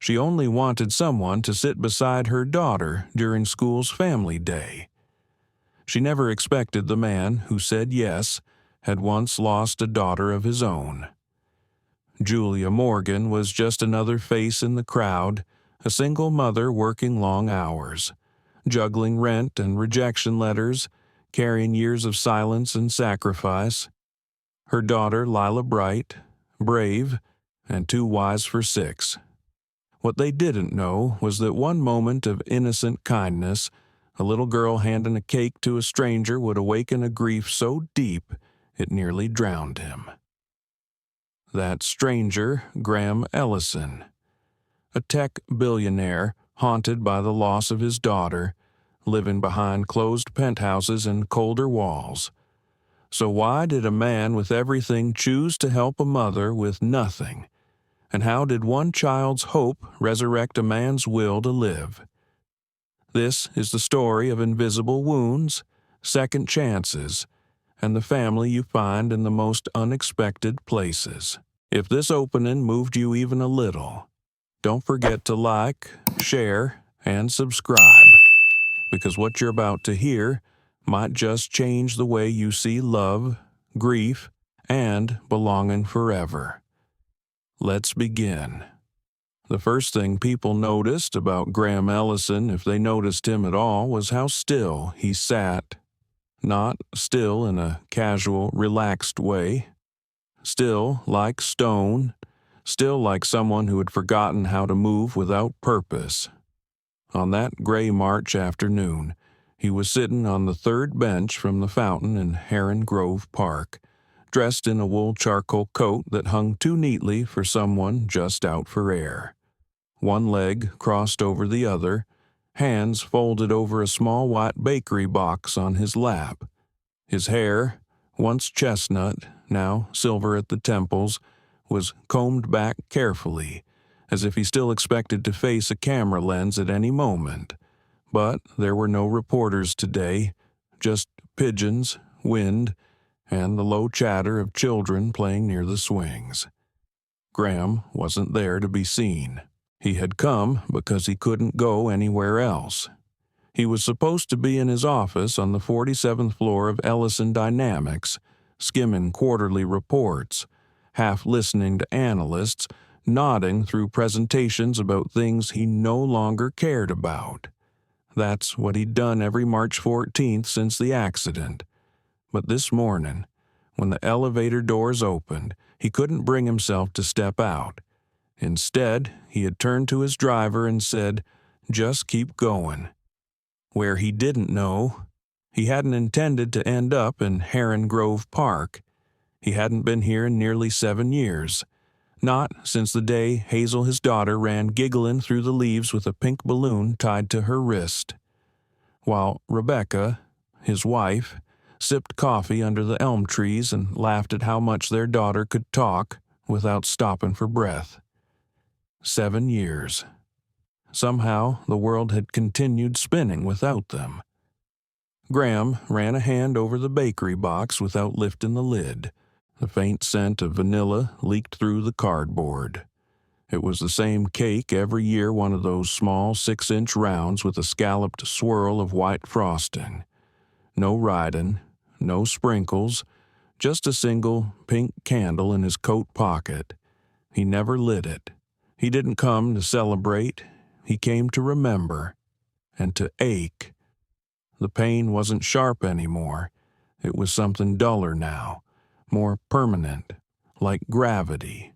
She only wanted someone to sit beside her daughter during school's family day. She never expected the man who said yes had once lost a daughter of his own. Julia Morgan was just another face in the crowd, a single mother working long hours, juggling rent and rejection letters, carrying years of silence and sacrifice. Her daughter, Lila, bright, brave, and too wise for 6. What they didn't know was that one moment of innocent kindness, a little girl handing a cake to a stranger, would awaken a grief so deep it nearly drowned him. That stranger, Graham Ellison, a tech billionaire haunted by the loss of his daughter, living behind closed penthouses and colder walls. So why did a man with everything choose to help a mother with nothing? And how did one child's hope resurrect a man's will to live? This is the story of invisible wounds, second chances, and the family you find in the most unexpected places. If this opening moved you even a little, don't forget to like, share, and subscribe, because what you're about to hear might just change the way you see love, grief, and belonging forever. Let's begin. The first thing people noticed about Graham Ellison, if they noticed him at all, was how still he sat. Not still in a casual, relaxed way. Still like stone. Still like someone who had forgotten how to move without purpose. On that gray March afternoon, he was sitting on the third bench from the fountain in Heron Grove Park, dressed in a wool charcoal coat that hung too neatly for someone just out for air. One leg crossed over the other, hands folded over a small white bakery box on his lap. His hair, once chestnut, now silver at the temples, was combed back carefully, as if he still expected to face a camera lens at any moment. But there were no reporters today, just pigeons, wind, and the low chatter of children playing near the swings. Graham wasn't there to be seen. He had come because he couldn't go anywhere else. He was supposed to be in his office on the 47th floor of Ellison Dynamics, skimming quarterly reports, half listening to analysts, nodding through presentations about things he no longer cared about. That's what he'd done every March 14th since the accident. But this morning, when the elevator doors opened, he couldn't bring himself to step out. Instead, he had turned to his driver and said, "Just keep going." Where he didn't know, he hadn't intended to end up in Heron Grove Park. He hadn't been here in nearly 7 years. Not since the day Hazel, his daughter, ran giggling through the leaves with a pink balloon tied to her wrist. While Rebecca, his wife, sipped coffee under the elm trees and laughed at how much their daughter could talk without stopping for breath. 7 years. Somehow the world had continued spinning without them. Graham ran a hand over the bakery box without lifting the lid. The faint scent of vanilla leaked through the cardboard. It was the same cake every year, one of those small 6-inch rounds with a scalloped swirl of white frosting. No writing, no sprinkles, just a single pink candle in his coat pocket. He never lit it. He didn't come to celebrate. He came to remember and to ache. The pain wasn't sharp anymore. It was something duller now, more permanent, like gravity.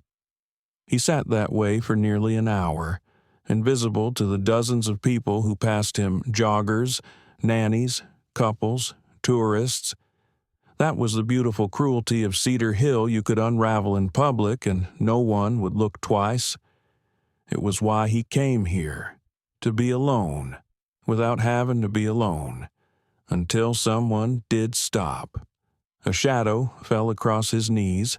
He sat that way for nearly an hour, invisible to the dozens of people who passed him, joggers, nannies, couples, tourists. That was the beautiful cruelty of Cedar Hill you could unravel in public and no one would look twice. It was why he came here, to be alone, without having to be alone, until someone did stop. A shadow fell across his knees,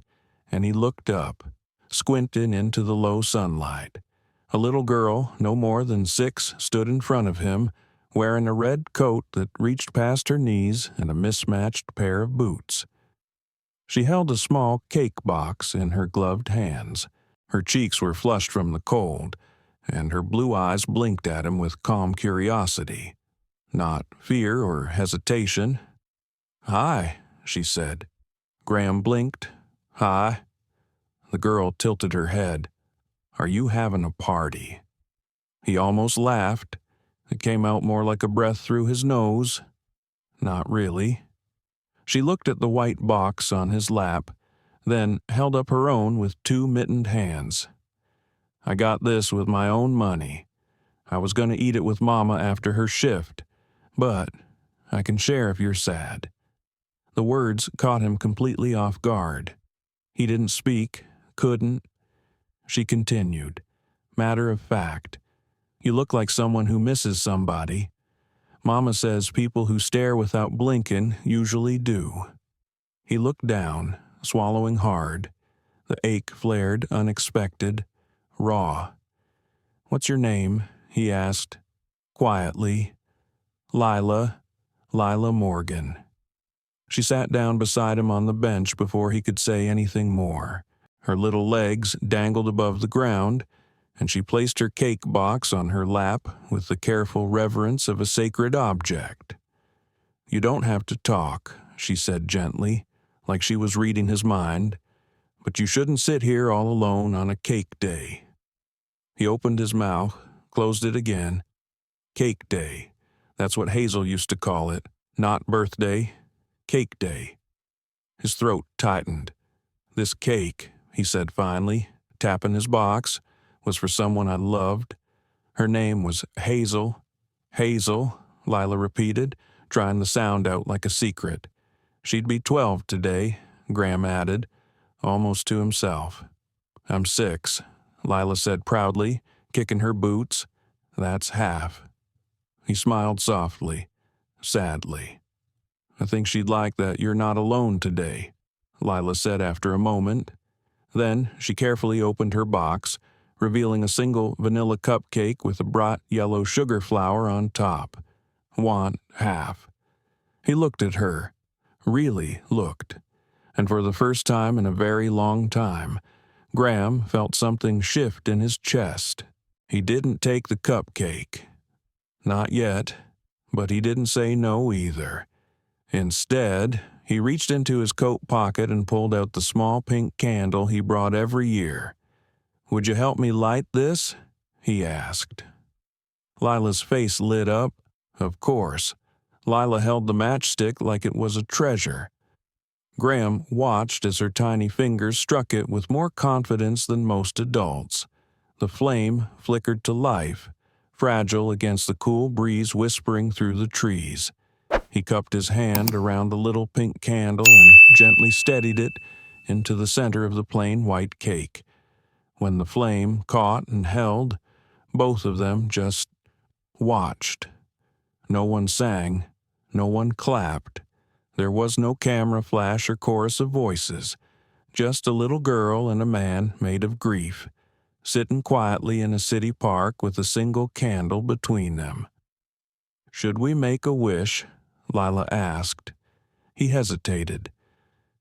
and he looked up, squinting into the low sunlight. A little girl, no more than 6, stood in front of him, wearing a red coat that reached past her knees and a mismatched pair of boots. She held a small cake box in her gloved hands. Her cheeks were flushed from the cold, and her blue eyes blinked at him with calm curiosity, not fear or hesitation. "Hi," she said. Graham blinked. "Hi." The girl tilted her head. "Are you having a party?" He almost laughed. It came out more like a breath through his nose. "Not really." She looked at the white box on his lap, then held up her own with two mittened hands. "I got this with my own money. I was going to eat it with Mama after her shift, but I can share if you're sad." The words caught him completely off guard. He didn't speak, couldn't. She continued, matter of fact, "You look like someone who misses somebody. Mama says people who stare without blinking usually do." He looked down, swallowing hard. The ache flared unexpected, raw. "What's your name?" he asked, quietly. "Lila, Lila Morgan." She sat down beside him on the bench before he could say anything more. Her little legs dangled above the ground, and she placed her cake box on her lap with the careful reverence of a sacred object. "You don't have to talk," she said gently, like she was reading his mind, "but you shouldn't sit here all alone on a cake day." He opened his mouth, closed it again. Cake day. That's what Hazel used to call it. Not birthday. Cake day. His throat tightened. "This cake," he said finally, tapping his box, "was for someone I loved. Her name was Hazel." "Hazel," Lila repeated, trying the sound out like a secret. "She'd be 12 today," Graham added, almost to himself. "I'm 6, Lila said proudly, kicking her boots. "That's half." He smiled softly, sadly. "I think she'd like that you're not alone today," Lila said after a moment. Then she carefully opened her box, revealing a single vanilla cupcake with a bright yellow sugar flower on top. "Want half." He looked at her, really looked, and for the first time in a very long time, Graham felt something shift in his chest. He didn't take the cupcake. Not yet, but he didn't say no either. Instead, he reached into his coat pocket and pulled out the small pink candle he brought every year. "Would you help me light this?" he asked. Lila's face lit up. Of course. Lila held the matchstick like it was a treasure. Graham watched as her tiny fingers struck it with more confidence than most adults. The flame flickered to life, fragile against the cool breeze whispering through the trees. He cupped his hand around the little pink candle and gently steadied it into the center of the plain white cake. When the flame caught and held, both of them just watched. No one sang, no one clapped. There was no camera flash or chorus of voices, just a little girl and a man made of grief, sitting quietly in a city park with a single candle between them. "Should we make a wish?" Lila asked. He hesitated.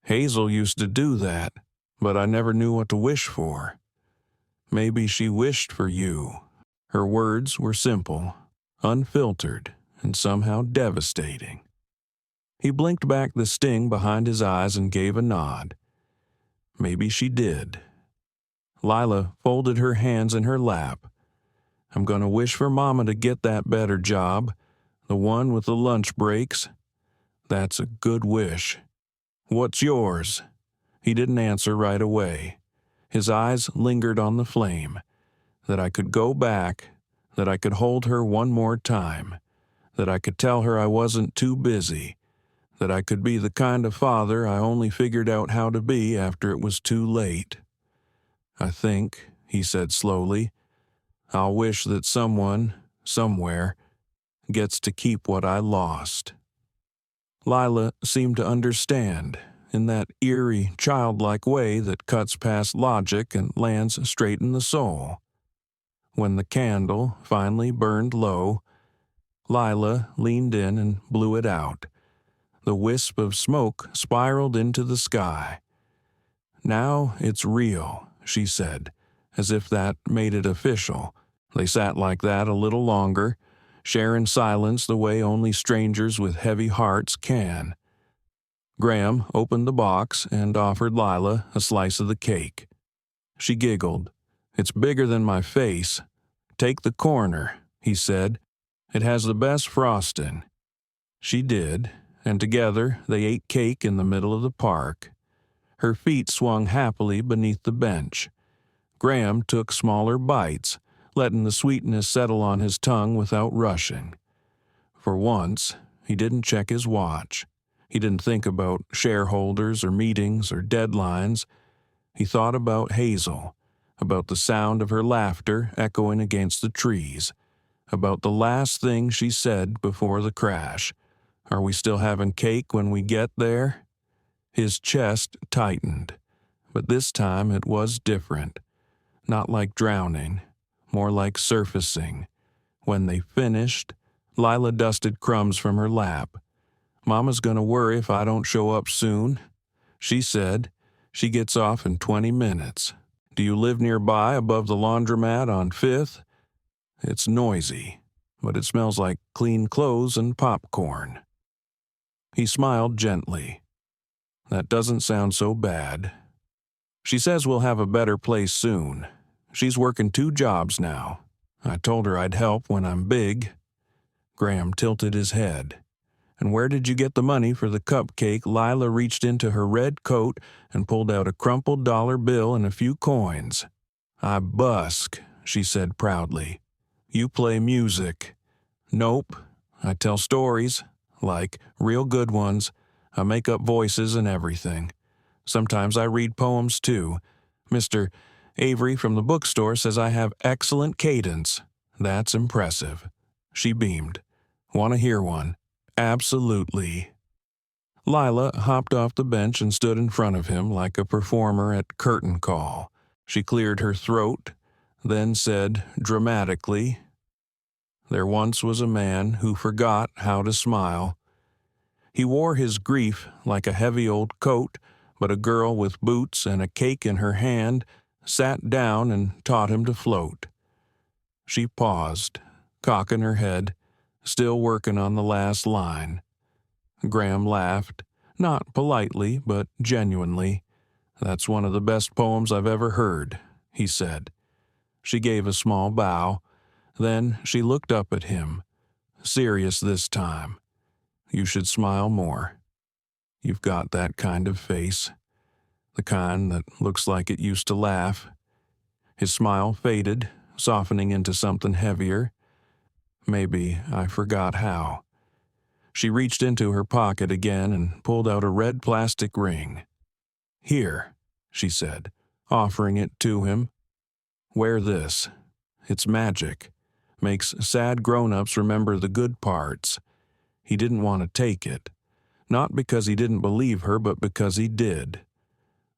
"Hazel used to do that, but I never knew what to wish for." "Maybe she wished for you." Her words were simple, unfiltered, and somehow devastating. He blinked back the sting behind his eyes and gave a nod. Maybe she did. Lila folded her hands in her lap. "I'm going to wish for Mama to get that better job, the one with the lunch breaks. That's a good wish." "What's yours?" He didn't answer right away. His eyes lingered on the flame. "That I could go back, that I could hold her one more time, that I could tell her I wasn't too busy, that I could be the kind of father I only figured out how to be after it was too late. I think," he said slowly, "I'll wish that someone, somewhere, gets to keep what I lost." Lila seemed to understand, in that eerie, childlike way that cuts past logic and lands straight in the soul. When the candle finally burned low, Lila leaned in and blew it out. The wisp of smoke spiraled into the sky. "Now it's real," she said, as if that made it official. They sat like that a little longer, sharing silence the way only strangers with heavy hearts can. Graham opened the box and offered Lila a slice of the cake. She giggled. "It's bigger than my face. Take the corner," he said. "It has the best frosting." She did, and together they ate cake in the middle of the park. Her feet swung happily beneath the bench. Graham took smaller bites, letting the sweetness settle on his tongue without rushing. For once, he didn't check his watch. He didn't think about shareholders or meetings or deadlines. He thought about Hazel, about the sound of her laughter echoing against the trees, about the last thing she said before the crash. "Are we still having cake when we get there?" His chest tightened, but this time it was different. Not like drowning, more like surfacing. When they finished, Lila dusted crumbs from her lap. "Mama's gonna worry if I don't show up soon," she said. "She gets off in 20 minutes. Do you live nearby above the laundromat on 5th? It's noisy, but it smells like clean clothes and popcorn." He smiled gently. "That doesn't sound so bad. She says we'll have a better place soon. She's working 2 jobs now. I told her I'd help when I'm big." Graham tilted his head. "And where did you get the money for the cupcake?" Lila reached into her red coat and pulled out a crumpled dollar bill and a few coins. "I busk," she said proudly. "You play music." "Nope. I tell stories, like real good ones. I make up voices and everything. Sometimes I read poems too. Mr. Avery from the bookstore says I have excellent cadence. That's impressive." She beamed. "Want to hear one?" "Absolutely." Lila hopped off the bench and stood in front of him like a performer at curtain call. She cleared her throat, then said dramatically, "There once was a man who forgot how to smile. He wore his grief like a heavy old coat, but a girl with boots and a cake in her hand sat down and taught him to float." She paused, cocking her head, still working on the last line. Graham laughed, not politely, but genuinely. "That's one of the best poems I've ever heard," he said. She gave a small bow. Then she looked up at him, serious this time. "You should smile more. You've got that kind of face. The kind that looks like it used to laugh." His smile faded, softening into something heavier. "Maybe I forgot how." She reached into her pocket again and pulled out a red plastic ring. "Here," she said, offering it to him. "Wear this. It's magic. Makes sad grown-ups remember the good parts." He didn't want to take it. Not because he didn't believe her, but because he did.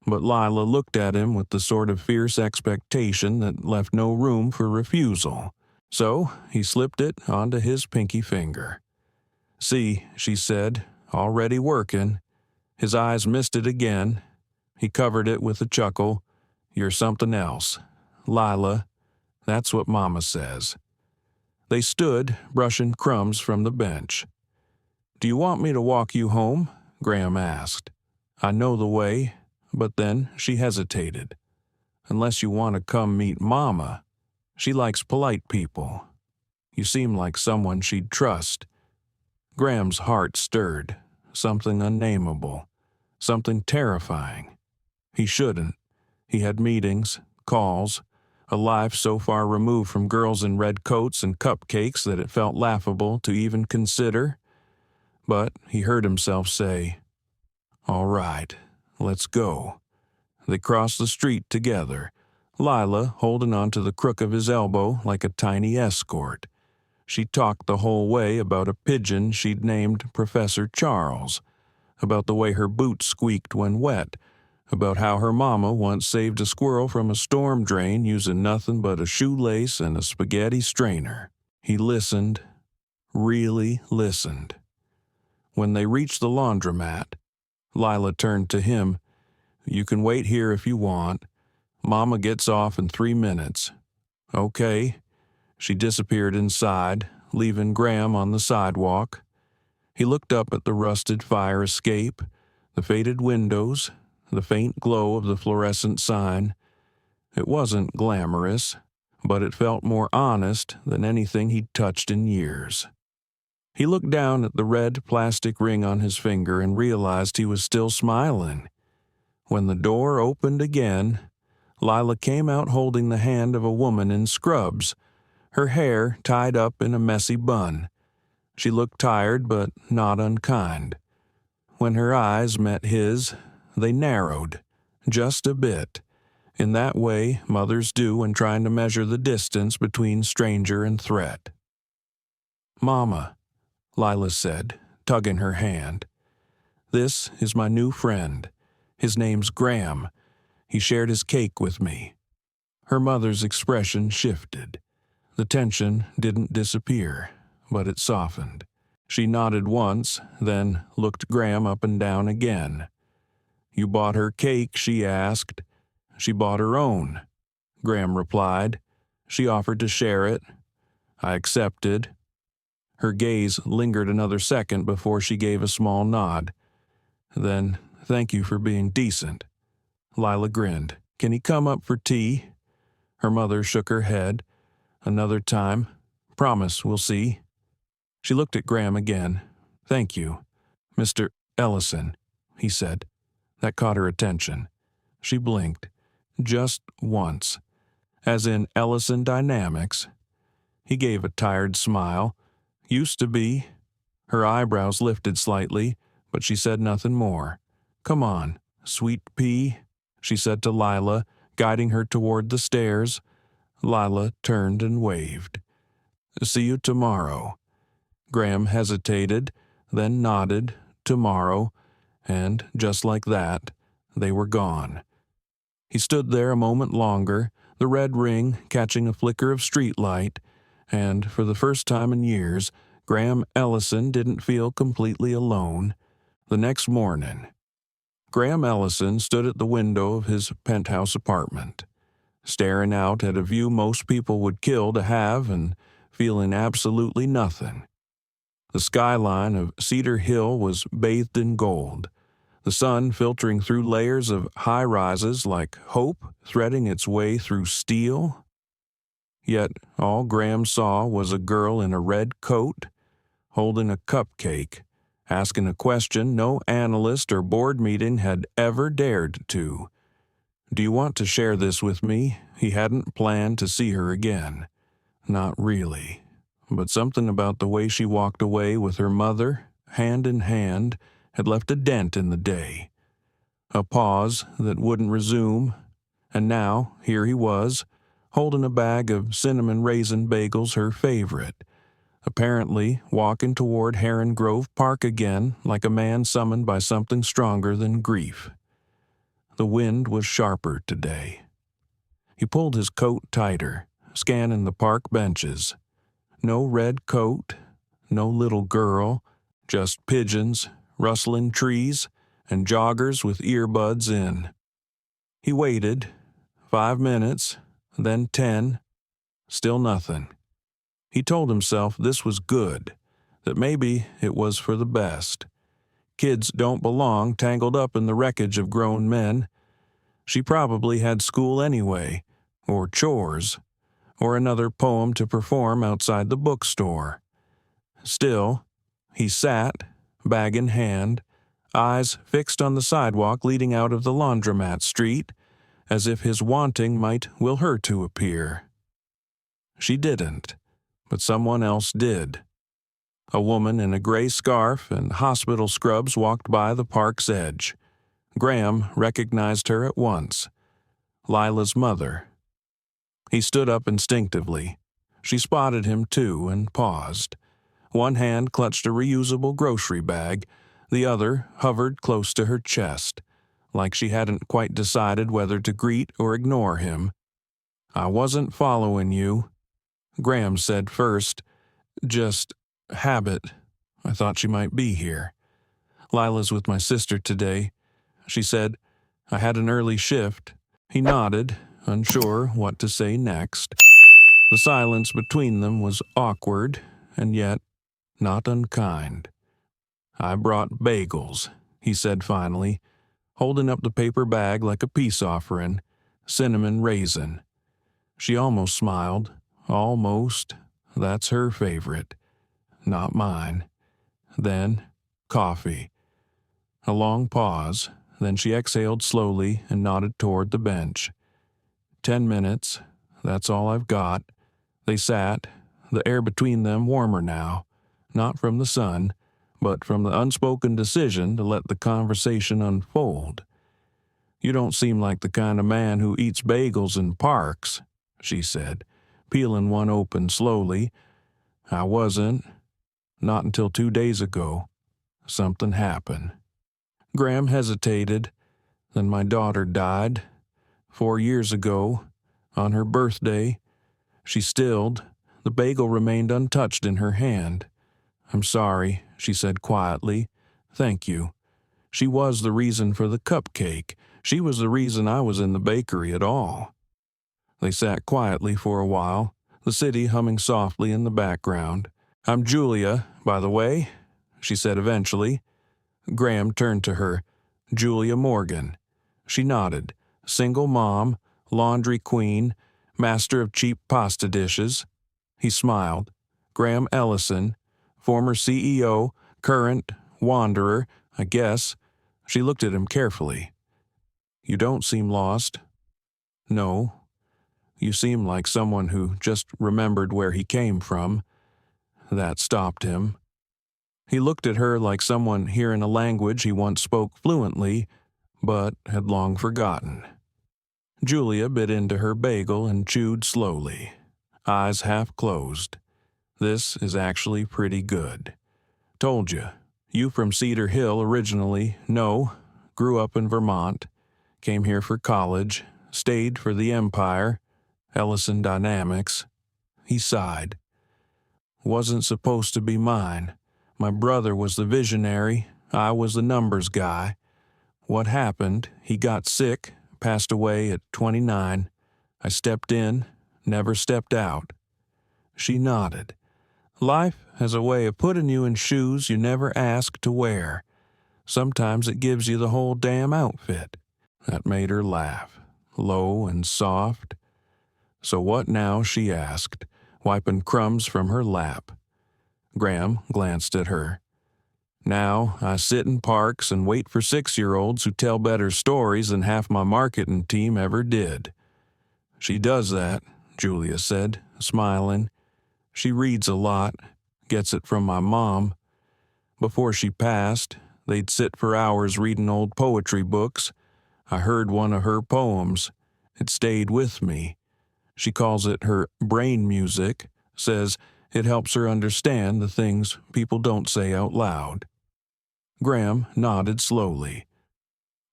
But Lila looked at him with the sort of fierce expectation that left no room for refusal. So he slipped it onto his pinky finger. "See," she said, "already working." His eyes misted again. He covered it with a chuckle. "You're something else. Lila, that's what Mama says." They stood, brushing crumbs from the bench. "Do you want me to walk you home?" Graham asked. "I know the way." But then she hesitated. "Unless you want to come meet Mama. She likes polite people. You seem like someone she'd trust." Graham's heart stirred, something unnameable, something terrifying. He shouldn't. He had meetings, calls, a life so far removed from girls in red coats and cupcakes that it felt laughable to even consider. But he heard himself say, "All right, let's go." They crossed the street together, Lila holding onto the crook of his elbow like a tiny escort. She talked the whole way about a pigeon she'd named Professor Charles, about the way her boots squeaked when wet, about how her mama once saved a squirrel from a storm drain using nothing but a shoelace and a spaghetti strainer. He listened, really listened. When they reached the laundromat, Lila turned to him. "You can wait here if you want. Mama gets off in 3 minutes." "Okay." She disappeared inside, leaving Graham on the sidewalk. He looked up at the rusted fire escape, the faded windows, the faint glow of the fluorescent sign. It wasn't glamorous, but it felt more honest than anything he'd touched in years. He looked down at the red plastic ring on his finger and realized he was still smiling. When the door opened again, Lila came out holding the hand of a woman in scrubs, her hair tied up in a messy bun. She looked tired but not unkind. When her eyes met his, they narrowed, just a bit, in that way mothers do when trying to measure the distance between stranger and threat. "Mama," Lila said, tugging her hand. "This is my new friend. His name's Graham. He shared his cake with me." Her mother's expression shifted. The tension didn't disappear, but it softened. She nodded once, then looked Graham up and down again. "You bought her cake?" she asked. "She bought her own," Graham replied. "She offered to share it. I accepted." Her gaze lingered another second before she gave a small nod. "Then thank you for being decent." Lila grinned. "Can he come up for tea?" Her mother shook her head. "Another time. Promise we'll see." She looked at Graham again. "Thank you, Mr. Ellison," he said. That caught her attention. She blinked. Just once. As in Ellison Dynamics. He gave a tired smile. "Used to be." Her eyebrows lifted slightly, but she said nothing more. "Come on, sweet pea," she said to Lila, guiding her toward the stairs. Lila turned and waved. "See you tomorrow." Graham hesitated, then nodded, "Tomorrow," and just like that, they were gone. He stood there a moment longer, the red ring catching a flicker of streetlight, and for the first time in years, Graham Ellison didn't feel completely alone. The next morning, Graham Ellison stood at the window of his penthouse apartment, staring out at a view most people would kill to have and feeling absolutely nothing. The skyline of Cedar Hill was bathed in gold, the sun filtering through layers of high-rises like hope threading its way through steel. Yet all Graham saw was a girl in a red coat, holding a cupcake, asking a question no analyst or board meeting had ever dared to. "Do you want to share this with me?" He hadn't planned to see her again. Not really. But something about the way she walked away with her mother, hand in hand, had left a dent in the day. A pause that wouldn't resume, and now here he was, holding a bag of cinnamon raisin bagels, her favorite, apparently walking toward Heron Grove Park again like a man summoned by something stronger than grief. The wind was sharper today. He pulled his coat tighter, scanning the park benches. No red coat, no little girl, just pigeons, rustling trees, and joggers with earbuds in. He waited. 5 minutes, then 10. Still nothing. He told himself this was good, that maybe it was for the best. Kids don't belong tangled up in the wreckage of grown men. She probably had school anyway, or chores, or another poem to perform outside the bookstore. Still, he sat, bag in hand, eyes fixed on the sidewalk leading out of the laundromat street, as if his wanting might will her to appear. She didn't, but someone else did. A woman in a gray scarf and hospital scrubs walked by the park's edge. Graham recognized her at once. Lila's mother. He stood up instinctively. She spotted him too and paused. One hand clutched a reusable grocery bag, the other hovered close to her chest, like she hadn't quite decided whether to greet or ignore him. "I wasn't following you," Graham said first. "Just habit. I thought she might be here. Lila's with my sister today," she said. "I had an early shift." He nodded, unsure what to say next. The silence between them was awkward, and yet not unkind. "I brought bagels," he said finally, holding up the paper bag like a peace offering, cinnamon raisin. She almost smiled. Almost. That's her favorite. Not mine. Then, coffee. A long pause, then she exhaled slowly and nodded toward the bench. 10 minutes. That's all I've got. They sat, the air between them warmer now, not from the sun, but from the unspoken decision to let the conversation unfold. "You don't seem like the kind of man who eats bagels in parks," she said, peeling one open slowly. "I wasn't. Not until 2 days ago. Something happened." Graham hesitated. "Then my daughter died. 4 years ago. On her birthday." She stilled. The bagel remained untouched in her hand. "I'm sorry," she said quietly. "Thank you." She was the reason for the cupcake. She was the reason I was in the bakery at all. They sat quietly for a while, the city humming softly in the background. "I'm Julia, by the way," she said eventually. Graham turned to her. "Julia Morgan." She nodded. "Single mom, laundry queen, master of cheap pasta dishes." He smiled. "Graham Ellison, former CEO, current, wanderer, I guess." She looked at him carefully. "You don't seem lost." "No. You seem like someone who just remembered where he came from." That stopped him. He looked at her like someone hearing a language he once spoke fluently, but had long forgotten. Julia bit into her bagel and chewed slowly, eyes half closed. "This is actually pretty good. Told you. You from Cedar Hill originally. No. Grew up in Vermont. Came here for college. Stayed for the Empire. Ellison Dynamics." He sighed. "Wasn't supposed to be mine. My brother was the visionary. I was the numbers guy. What happened? He got sick, passed away at 29. I stepped in, never stepped out." She nodded. "Life has a way of putting you in shoes you never asked to wear. Sometimes it gives you the whole damn outfit." That made her laugh, low and soft. "So what now?" she asked, wiping crumbs from her lap. Graham glanced at her. "Now I sit in parks and wait for 6-year-olds who tell better stories than half my marketing team ever did." "She does that," Julia said, smiling. "She reads a lot, gets it from my mom. Before she passed, they'd sit for hours reading old poetry books. I heard one of her poems. It stayed with me. She calls it her brain music, says it helps her understand the things people don't say out loud." Graham nodded slowly.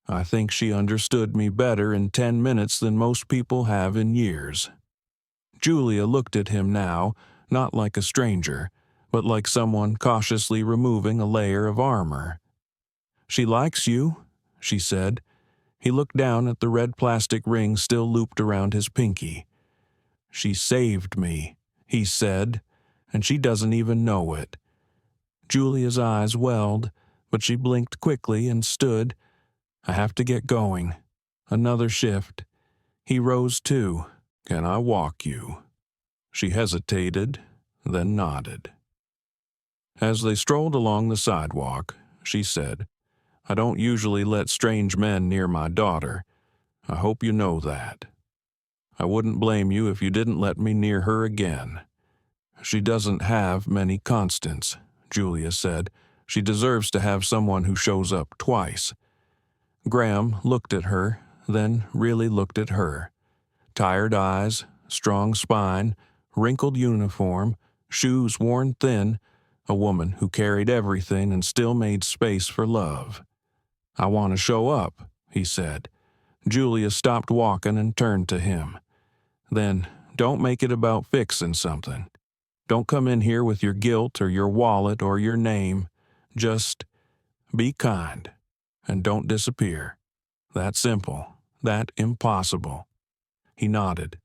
"I think she understood me better in 10 minutes than most people have in years." Julia looked at him now, not like a stranger, but like someone cautiously removing a layer of armor. "She likes you," she said. He looked down at the red plastic ring still looped around his pinky. "She saved me," he said, "and she doesn't even know it." Julia's eyes welled, but she blinked quickly and stood. "I have to get going. Another shift." He rose too. "Can I walk you?" She hesitated, then nodded. As they strolled along the sidewalk, she said, "I don't usually let strange men near my daughter. I hope you know that. I wouldn't blame you if you didn't let me near her again." "She doesn't have many constants," Julia said. "She deserves to have someone who shows up twice." Graham looked at her, then really looked at her. Tired eyes, strong spine, wrinkled uniform, shoes worn thin, a woman who carried everything and still made space for love. "I want to show up," he said. Julia stopped walking and turned to him. "Then don't make it about fixing something. Don't come in here with your guilt or your wallet or your name. Just be kind, and don't disappear. That simple, that impossible." He nodded.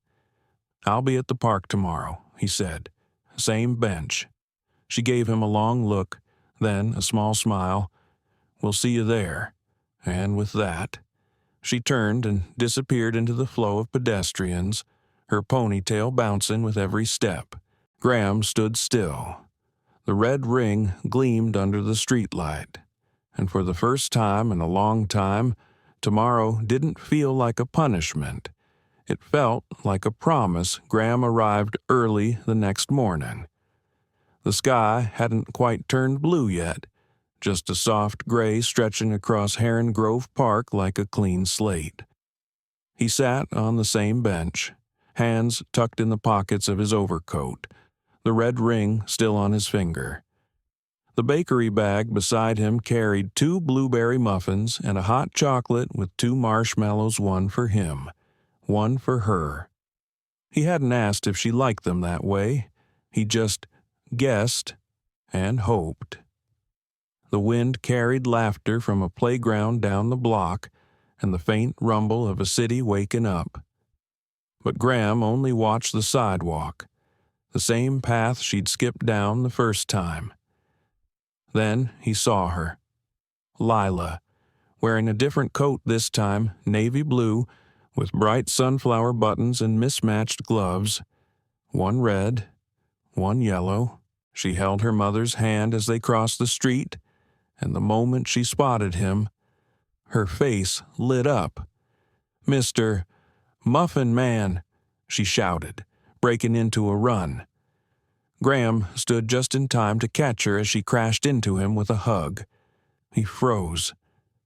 "I'll be at the park tomorrow," he said. "Same bench." She gave him a long look, then a small smile. "We'll see you there." And with that, she turned and disappeared into the flow of pedestrians, her ponytail bouncing with every step. Graham stood still. The red ring gleamed under the streetlight, and for the first time in a long time, tomorrow didn't feel like a punishment. It felt like a promise. Graham arrived early the next morning. The sky hadn't quite turned blue yet, just a soft gray stretching across Heron Grove Park like a clean slate. He sat on the same bench, hands tucked in the pockets of his overcoat, the red ring still on his finger. The bakery bag beside him carried 2 blueberry muffins and a hot chocolate with 2 marshmallows, one for him, one for her. He hadn't asked if she liked them that way. He just guessed and hoped. The wind carried laughter from a playground down the block and the faint rumble of a city waking up. But Graham only watched the sidewalk, the same path she'd skipped down the first time. Then he saw her. Lila, wearing a different coat this time, navy blue, with bright sunflower buttons and mismatched gloves, one red, one yellow. She held her mother's hand as they crossed the street, and the moment she spotted him, her face lit up. "Mr. Muffin Man," she shouted, breaking into a run. Graham stood just in time to catch her as she crashed into him with a hug. He froze.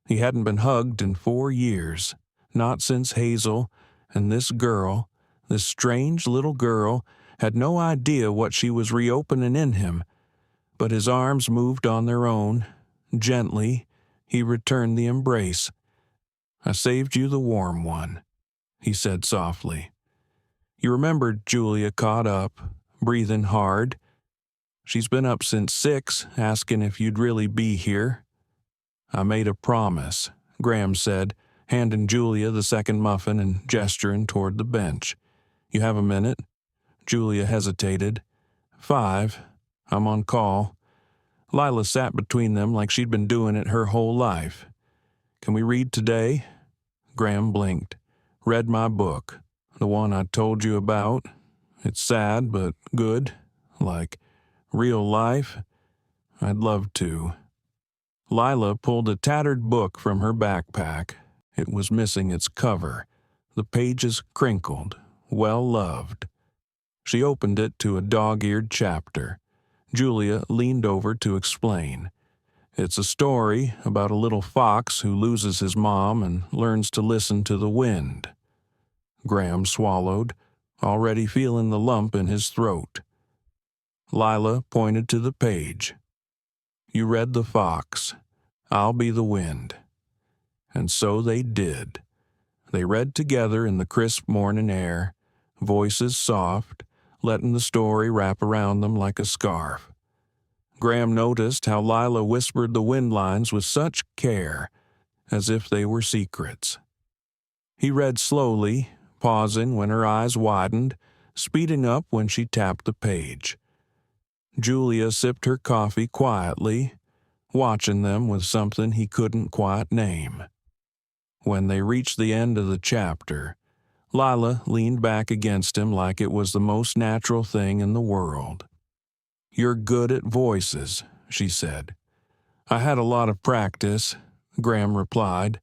He hadn't been hugged in 4 years, not since Hazel, and this girl, this strange little girl, had no idea what she was reopening in him. But his arms moved on their own. Gently, he returned the embrace. "I saved you the warm one," he said softly. You remembered Julia caught up, breathing hard. "She's been up since 6, asking if you'd really be here." "I made a promise," Graham said, handing Julia the second muffin and gesturing toward the bench. "You have a minute?" Julia hesitated. "5. I'm on call." Lila sat between them like she'd been doing it her whole life. "Can we read today?" Graham blinked. "Read my book, the one I told you about. It's sad but good, like real life. I'd love to." Lila pulled a tattered book from her backpack. It was missing its cover, the pages crinkled, well-loved. She opened it to a dog-eared chapter. Julia leaned over to explain. "It's a story about a little fox who loses his mom and learns to listen to the wind." Graham swallowed, already feeling the lump in his throat. Lila pointed to the page. "You read the fox. I'll be the wind." And so they did. They read together in the crisp morning air, voices soft, letting the story wrap around them like a scarf. Graham noticed how Lila whispered the wind lines with such care, as if they were secrets. He read slowly, pausing when her eyes widened, speeding up when she tapped the page. Julia sipped her coffee quietly, watching them with something he couldn't quite name. When they reached the end of the chapter, Lila leaned back against him like it was the most natural thing in the world. "You're good at voices," she said. "I had a lot of practice," Graham replied.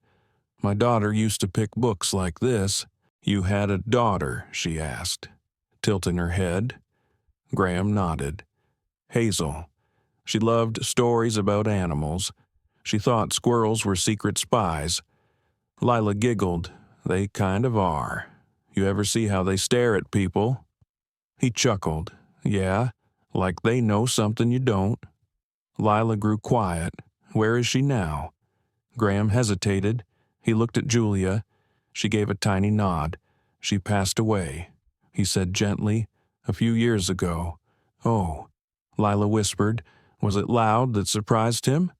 "My daughter used to pick books like this." "You had a daughter?" she asked, tilting her head. Graham nodded. "Hazel. She loved stories about animals. She thought squirrels were secret spies." Lila giggled. "They kind of are. You ever see how they stare at people?" He chuckled. "Yeah, like they know something you don't." Lila grew quiet. "Where is she now?" Graham hesitated. He looked at Julia. She gave a tiny nod. "She passed away," he said gently, "a few years ago." "Oh," Lila whispered. Was it loud that surprised him?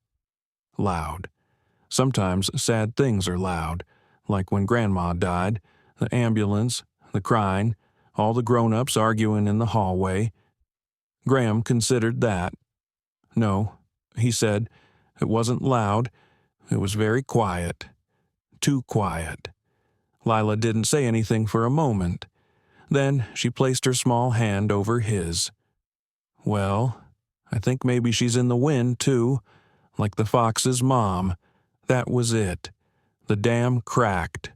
Loud. Sometimes sad things are loud, like when Grandma died, the ambulance, the crying, all the grown-ups arguing in the hallway. Graham considered that. No, he said, it wasn't loud. It was very quiet. Too quiet. Lila didn't say anything for a moment. Then she placed her small hand over his. Well, I think maybe she's in the wind, too, like the fox's mom. That was it. The dam cracked.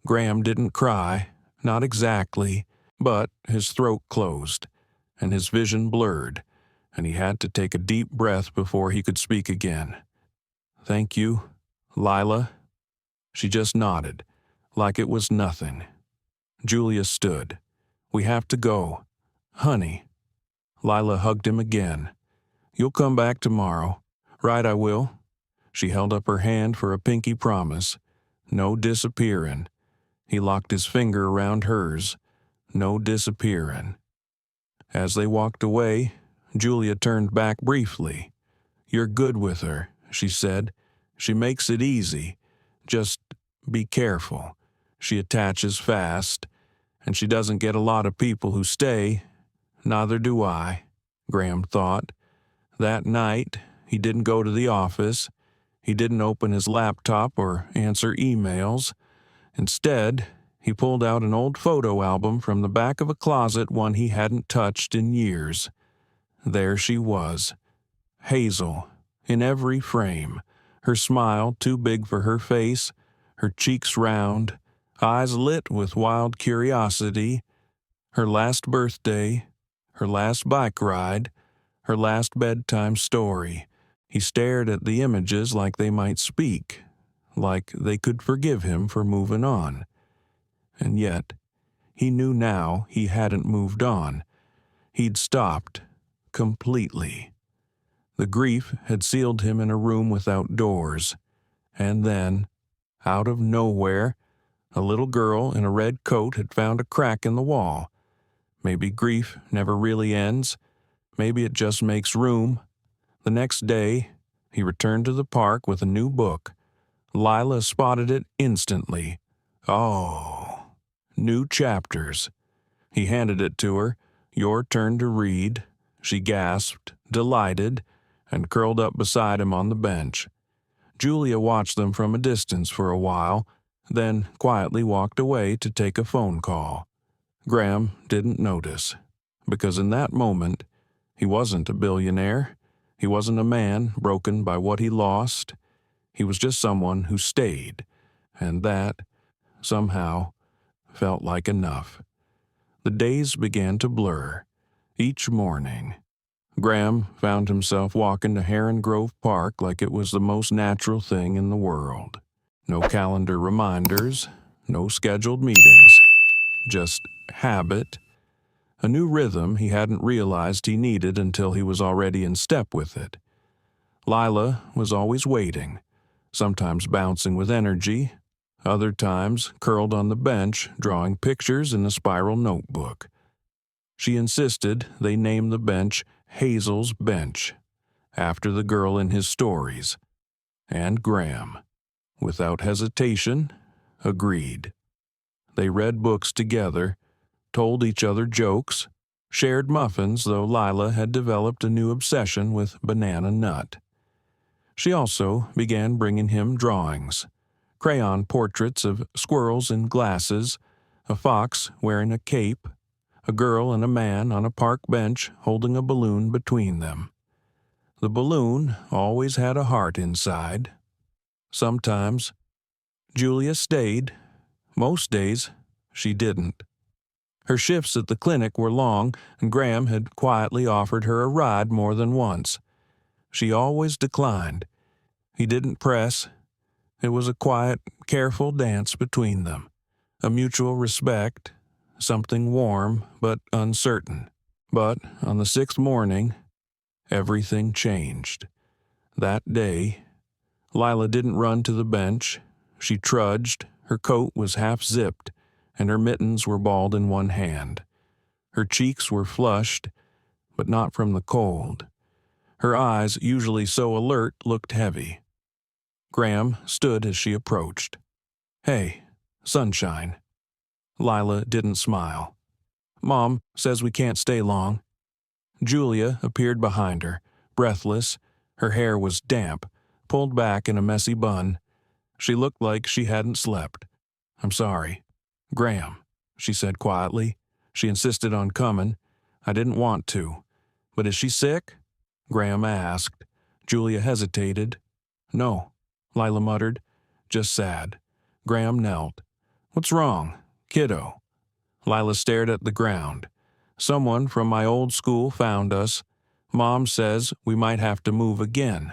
Graham didn't cry, not exactly, but his throat closed, and his vision blurred, and he had to take a deep breath before he could speak again. Thank you, Lila. She just nodded, like it was nothing. Julia stood. We have to go. Honey. Lila hugged him again. You'll come back tomorrow. Right, I will. She held up her hand for a pinky promise. No disappearing. He locked his finger around hers. No disappearing. As they walked away, Julia turned back briefly. You're good with her, she said. She makes it easy. Just be careful. She attaches fast, and she doesn't get a lot of people who stay. Neither do I, Graham thought. That night, he didn't go to the office. He didn't open his laptop or answer emails. Instead, he pulled out an old photo album from the back of a closet, one he hadn't touched in years. There she was, Hazel, in every frame, her smile too big for her face, her cheeks round, eyes lit with wild curiosity, her last birthday, her last bike ride, her last bedtime story. He stared at the images like they might speak, like they could forgive him for moving on. And yet, he knew now he hadn't moved on. He'd stopped, completely. The grief had sealed him in a room without doors. And then, out of nowhere, a little girl in a red coat had found a crack in the wall. Maybe grief never really ends. Maybe it just makes room. The next day, he returned to the park with a new book. Lila spotted it instantly. Oh, new chapters. He handed it to her. Your turn to read. She gasped, delighted, and curled up beside him on the bench. Julia watched them from a distance for a while, then quietly walked away to take a phone call. Graham didn't notice, because in that moment, he wasn't a billionaire. He wasn't a man broken by what he lost. He was just someone who stayed, and that, somehow, felt like enough. The days began to blur. Each morning, Graham found himself walking to Heron Grove Park like it was the most natural thing in the world. No calendar reminders, no scheduled meetings, just habit, a new rhythm he hadn't realized he needed until he was already in step with it. Lila was always waiting, sometimes bouncing with energy, other times curled on the bench drawing pictures in a spiral notebook. She insisted they name the bench Hazel's Bench, after the girl in his stories. And Graham, without hesitation, agreed. They read books together, told each other jokes, shared muffins, though Lila had developed a new obsession with banana nut. She also began bringing him drawings, crayon portraits of squirrels in glasses, a fox wearing a cape, a girl and a man on a park bench holding a balloon between them. The balloon always had a heart inside. Sometimes Julia stayed. Most days she didn't. Her shifts at the clinic were long, and Graham had quietly offered her a ride more than once. She always declined. He didn't press. It was a quiet, careful dance between them, a mutual respect, something warm but uncertain. But on the 6th morning, everything changed. That day, Lila didn't run to the bench. She trudged. Her coat was half-zipped, and her mittens were balled in one hand. Her cheeks were flushed, but not from the cold. Her eyes, usually so alert, looked heavy. Graham stood as she approached. Hey, sunshine. Lila didn't smile. Mom says we can't stay long." Julia appeared behind her, breathless. Her hair was damp, pulled back in a messy bun. She looked like she hadn't slept. "I'm sorry. Graham," she said quietly. "She insisted on coming. I didn't want to. But is she sick?" Graham asked. Julia hesitated. "No," Lila muttered. "Just sad." Graham knelt. "What's wrong, kiddo?" Lila stared at the ground. "Someone from my old school found us. Mom says we might have to move again."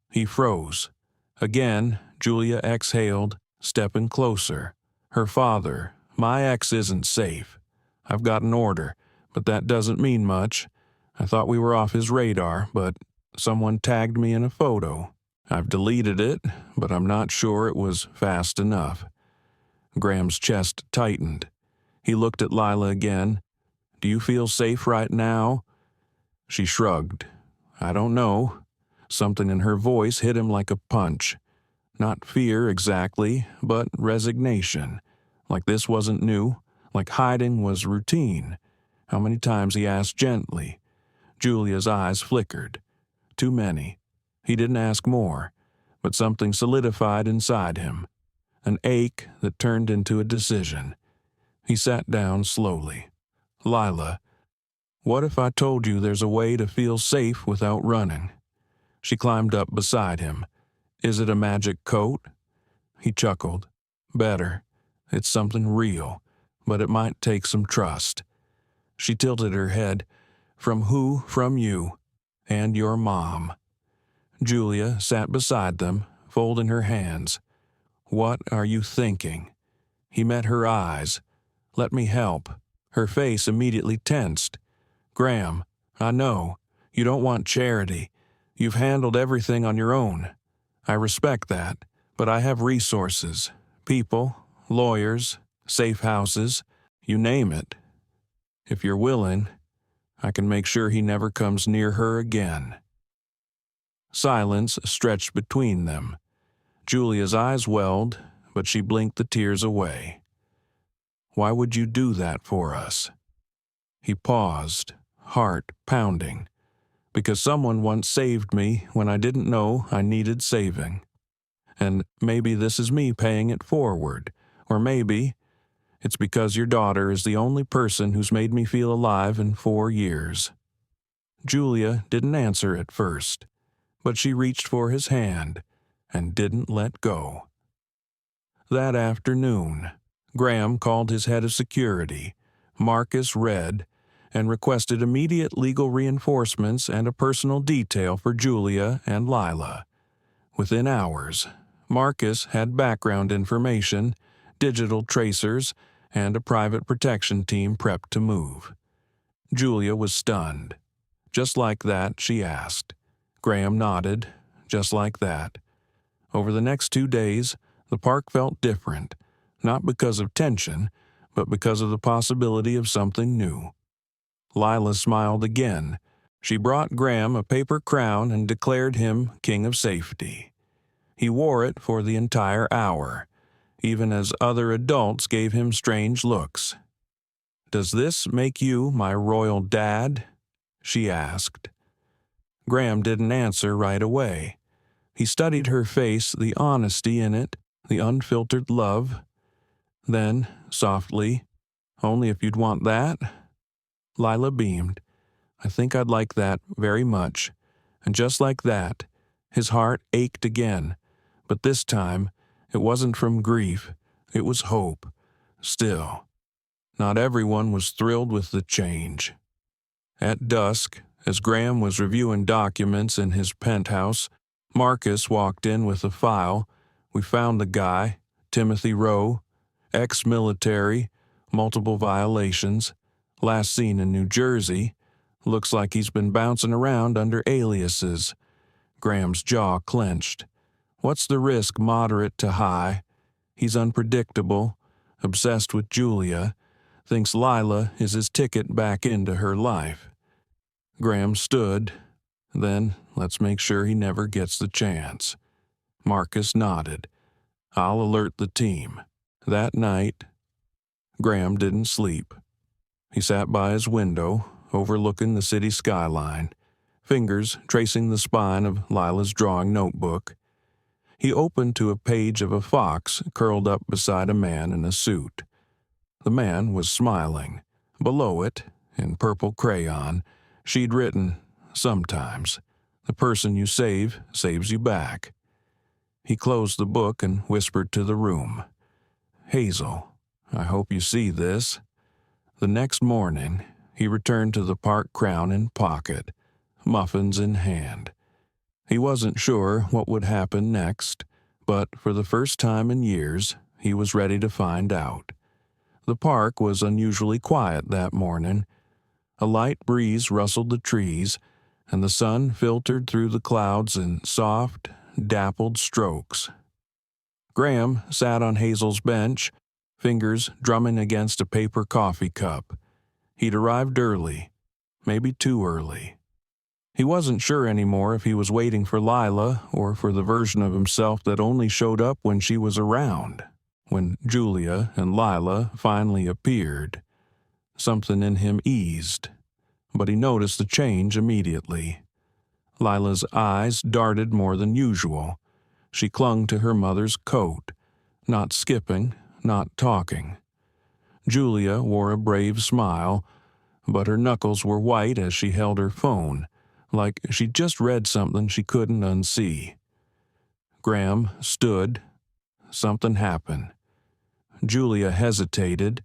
He froze. Again, Julia exhaled, stepping closer. "Her father, my ex, isn't safe. I've got an order, but that doesn't mean much. I thought we were off his radar, but someone tagged me in a photo. I've deleted it, but I'm not sure it was fast enough." Graham's chest tightened. He looked at Lila again. "Do you feel safe right now?" She shrugged. "I don't know." Something in her voice hit him like a punch. Not fear exactly, but resignation. Like this wasn't new, like hiding was routine. How many times he asked gently. Julia's eyes flickered. Too many. He didn't ask more, but something solidified inside him. An ache that turned into a decision. He sat down slowly. "Lila, what if I told you there's a way to feel safe without running?" She climbed up beside him. "Is it a magic coat?" He chuckled. "Better. It's something real, but it might take some trust." She tilted her head. "From who? From you. And your mom." Julia sat beside them, folding her hands. "What are you thinking?" He met her eyes. "Let me help." Her face immediately tensed. "Graham, I know. You don't want charity. You've handled everything on your own. I respect that, but I have resources. People, lawyers, safe houses, you name it. If you're willing, I can make sure he never comes near her again." Silence stretched between them. Julia's eyes welled, but she blinked the tears away. "Why would you do that for us?" He paused, heart pounding. "Because someone once saved me when I didn't know I needed saving. And maybe this is me paying it forward. Or maybe it's because your daughter is the only person who's made me feel alive in 4 years." Julia didn't answer at first, but she reached for his hand and didn't let go. That afternoon, Graham called his head of security, Marcus Red, and requested immediate legal reinforcements and a personal detail for Julia and Lila. Within hours, Marcus had background information, digital tracers, and a private protection team prepped to move. Julia was stunned. "Just like that?" she asked. Graham nodded. "Just like that." Over the next 2 days, the park felt different, not because of tension, but because of the possibility of something new. Lila smiled again. She brought Graham a paper crown and declared him king of safety. He wore it for the entire hour, even as other adults gave him strange looks. "Does this make you my royal dad?" she asked. Graham didn't answer right away. He studied her face, the honesty in it, the unfiltered love. Then, softly, "Only if you'd want that?" Lila beamed. "I think I'd like that very much." And just like that, his heart ached again. But this time, it wasn't from grief, it was hope. Still, not everyone was thrilled with the change. At dusk, as Graham was reviewing documents in his penthouse, Marcus walked in with a file. "We found the guy, Timothy Rowe, ex-military, multiple violations, last seen in New Jersey. Looks like he's been bouncing around under aliases." Graham's jaw clenched. "What's the risk, moderate to high? He's unpredictable, obsessed with Julia, thinks Lila is his ticket back into her life." Graham stood. "Then let's make sure he never gets the chance." Marcus nodded. "I'll alert the team." That night, Graham didn't sleep. He sat by his window, overlooking the city skyline, fingers tracing the spine of Lila's drawing notebook. He opened to a page of a fox curled up beside a man in a suit. The man was smiling. Below it, in purple crayon, she'd written, "Sometimes, the person you save saves you back." He closed the book and whispered to the room, "Hazel, I hope you see this." The next morning, he returned to the park crown in pocket, muffins in hand. He wasn't sure what would happen next, but for the first time in years, he was ready to find out. The park was unusually quiet that morning. A light breeze rustled the trees, and the sun filtered through the clouds in soft, dappled strokes. Graham sat on Hazel's bench, fingers drumming against a paper coffee cup. He'd arrived early, maybe too early. He wasn't sure anymore if he was waiting for Lila or for the version of himself that only showed up when she was around. When Julia and Lila finally appeared, something in him eased, but he noticed the change immediately. Lila's eyes darted more than usual. She clung to her mother's coat, not skipping, not talking. Julia wore a brave smile, but her knuckles were white as she held her phone, like she'd just read something she couldn't unsee. Graham stood. Something happened. Julia hesitated.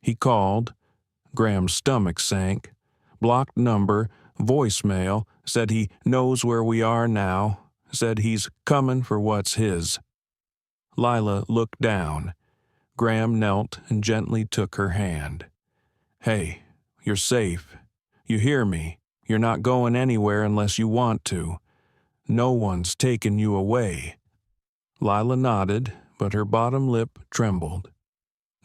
He called. Graham's stomach sank. Blocked number, voicemail, said he knows where we are now, said he's coming for what's his. Lila looked down. Graham knelt and gently took her hand. "Hey, you're safe. You hear me? You're not going anywhere unless you want to. No one's taking you away." Lila nodded, but her bottom lip trembled.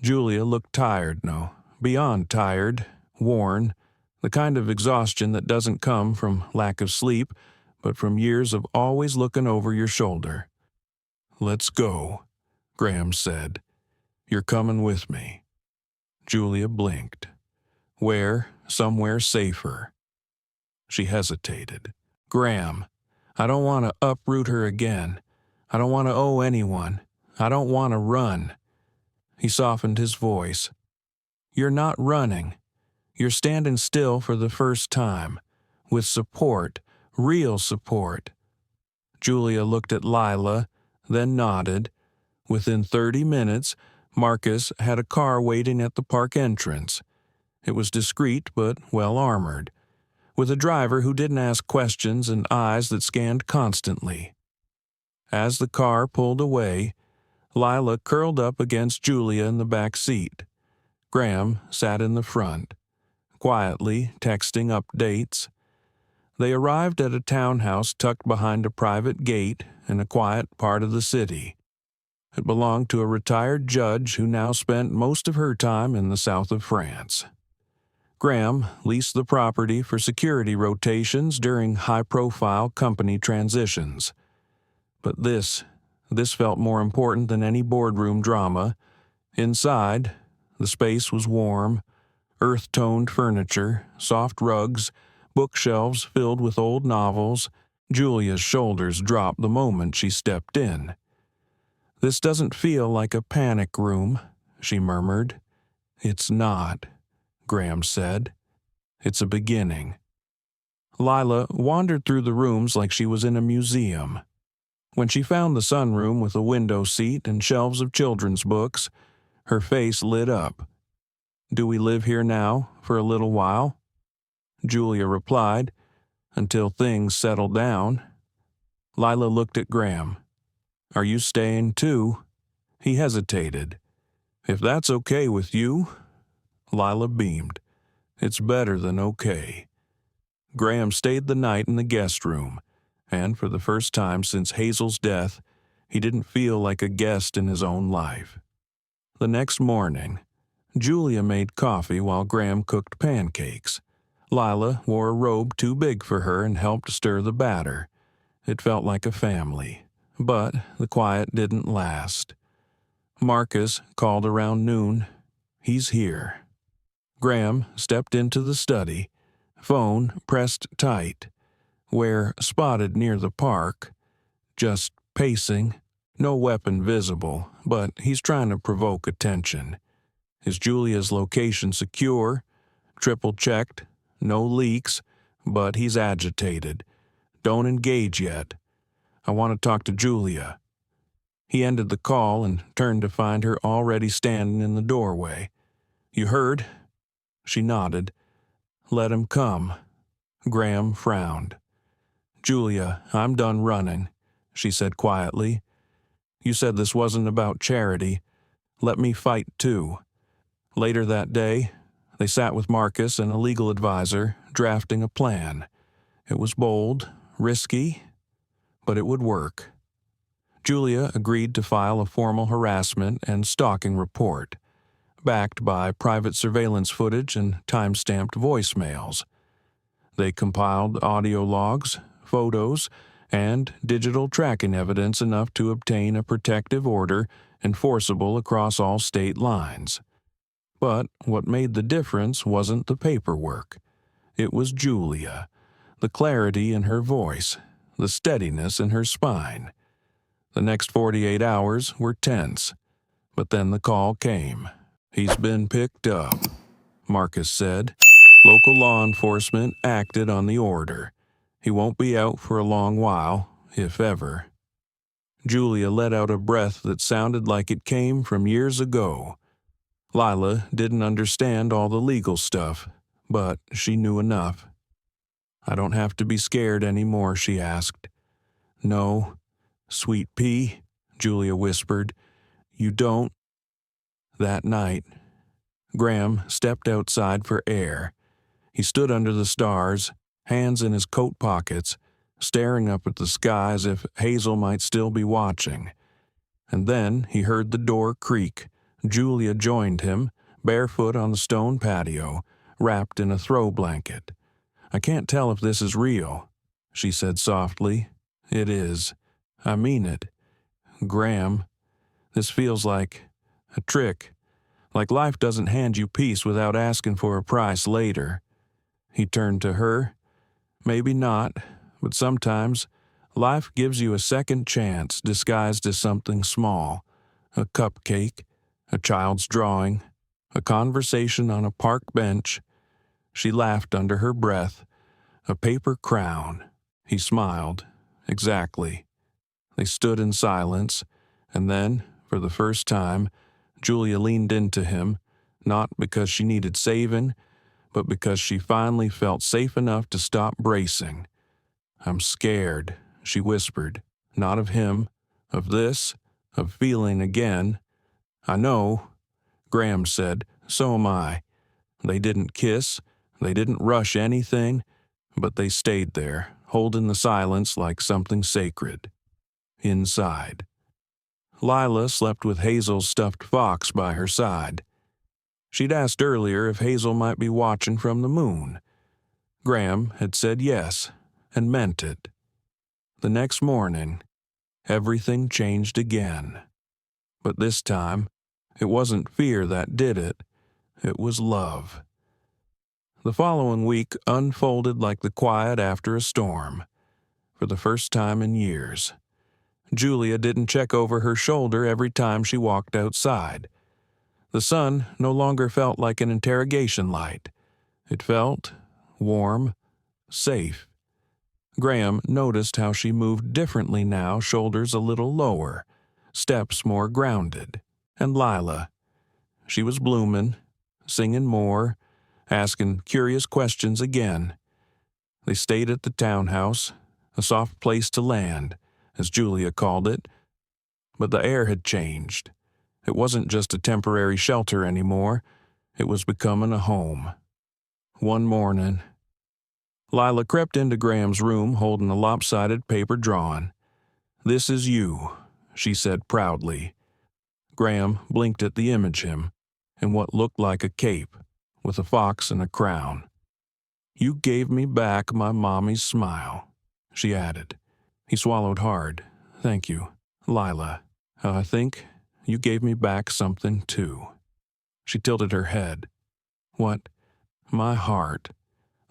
Julia looked tired, no, beyond tired, worn, the kind of exhaustion that doesn't come from lack of sleep, but from years of always looking over your shoulder. "Let's go," Graham said. "You're coming with me." Julia blinked. "Where? Somewhere safer." She hesitated. "Graham, I don't want to uproot her again. I don't want to owe anyone. I don't want to run." He softened his voice. "You're not running. You're standing still for the first time, with support, real support." Julia looked at Lila, then nodded. Within 30 minutes, Marcus had a car waiting at the park entrance. It was discreet but well-armored, with a driver who didn't ask questions and eyes that scanned constantly. As the car pulled away, Lila curled up against Julia in the back seat. Graham sat in the front, quietly texting updates. They arrived at a townhouse tucked behind a private gate in a quiet part of the city. It belonged to a retired judge who now spent most of her time in the south of France. Graham leased the property for security rotations during high-profile company transitions. But this felt more important than any boardroom drama. Inside, the space was warm, earth-toned furniture, soft rugs, bookshelves filled with old novels. Julia's shoulders dropped the moment she stepped in. "This doesn't feel like a panic room," she murmured. "It's not," Graham said. "It's a beginning." Lila wandered through the rooms like she was in a museum. When she found the sunroom with a window seat and shelves of children's books, her face lit up. "Do we live here now, for a little while?" Julia replied, "Until things settle down." Lila looked at Graham. "Are you staying too?" He hesitated. "If that's okay with you." Lila beamed. "It's better than okay." Graham stayed the night in the guest room, and for the first time since Hazel's death, he didn't feel like a guest in his own life. The next morning, Julia made coffee while Graham cooked pancakes. Lila wore a robe too big for her and helped stir the batter. It felt like a family, but the quiet didn't last. Marcus called around noon. "He's here." Graham stepped into the study, phone pressed tight, where spotted near the park, just pacing, no weapon visible, but he's trying to provoke attention. Is Julia's location secure? Triple-checked, no leaks, but he's agitated. Don't engage yet. I want to talk to Julia. He ended the call and turned to find her already standing in the doorway. You heard? She nodded. Let him come. Graham frowned. Julia, I'm done running, she said quietly. You said this wasn't about charity. Let me fight too. Later that day, they sat with Marcus and a legal advisor, drafting a plan. It was bold, risky, but it would work. Julia agreed to file a formal harassment and stalking report, backed by private surveillance footage and time-stamped voicemails. They compiled audio logs, photos, and digital tracking evidence enough to obtain a protective order enforceable across all state lines. But what made the difference wasn't the paperwork. It was Julia, the clarity in her voice, the steadiness in her spine. The next 48 hours were tense, but then the call came. He's been picked up, Marcus said. Local law enforcement acted on the order. He won't be out for a long while, if ever. Julia let out a breath that sounded like it came from years ago. Lila didn't understand all the legal stuff, but she knew enough. I don't have to be scared anymore, she asked. No, sweet pea, Julia whispered. You don't. That night, Graham stepped outside for air. He stood under the stars, hands in his coat pockets, staring up at the sky as if Hazel might still be watching. And then he heard the door creak. Julia joined him, barefoot on the stone patio, wrapped in a throw blanket. I can't tell if this is real, she said softly. It is. I mean it. Graham, this feels like a trick, like life doesn't hand you peace without asking for a price later. He turned to her. Maybe not, but sometimes life gives you a second chance disguised as something small. A cupcake, a child's drawing, a conversation on a park bench. She laughed under her breath. A paper crown. He smiled. Exactly. They stood in silence, and then, for the first time, Julia leaned into him, not because she needed saving, but because she finally felt safe enough to stop bracing. I'm scared, she whispered, not of him, of this, of feeling again. I know, Graham said, so am I. They didn't kiss, they didn't rush anything, but they stayed there, holding the silence like something sacred. Inside. Lila slept with Hazel's stuffed fox by her side. She'd asked earlier if Hazel might be watching from the moon. Graham had said yes, and meant it. The next morning, everything changed again. But this time, it wasn't fear that did it. It was love. The following week unfolded like the quiet after a storm. For the first time in years, Julia didn't check over her shoulder every time she walked outside. The sun no longer felt like an interrogation light. It felt warm, safe. Graham noticed how she moved differently now, shoulders a little lower, steps more grounded. And Lila. She was blooming, singing more, asking curious questions again. They stayed at the townhouse, a soft place to land, as Julia called it. But the air had changed. It wasn't just a temporary shelter anymore. It was becoming a home. One morning, Lila crept into Graham's room holding a lopsided paper drawing. This is you, she said proudly. Graham blinked at the image him, in what looked like a cape, with a fox and a crown. You gave me back my mommy's smile, she added. He swallowed hard. Thank you, Lila. I think you gave me back something too. She tilted her head. What? My heart.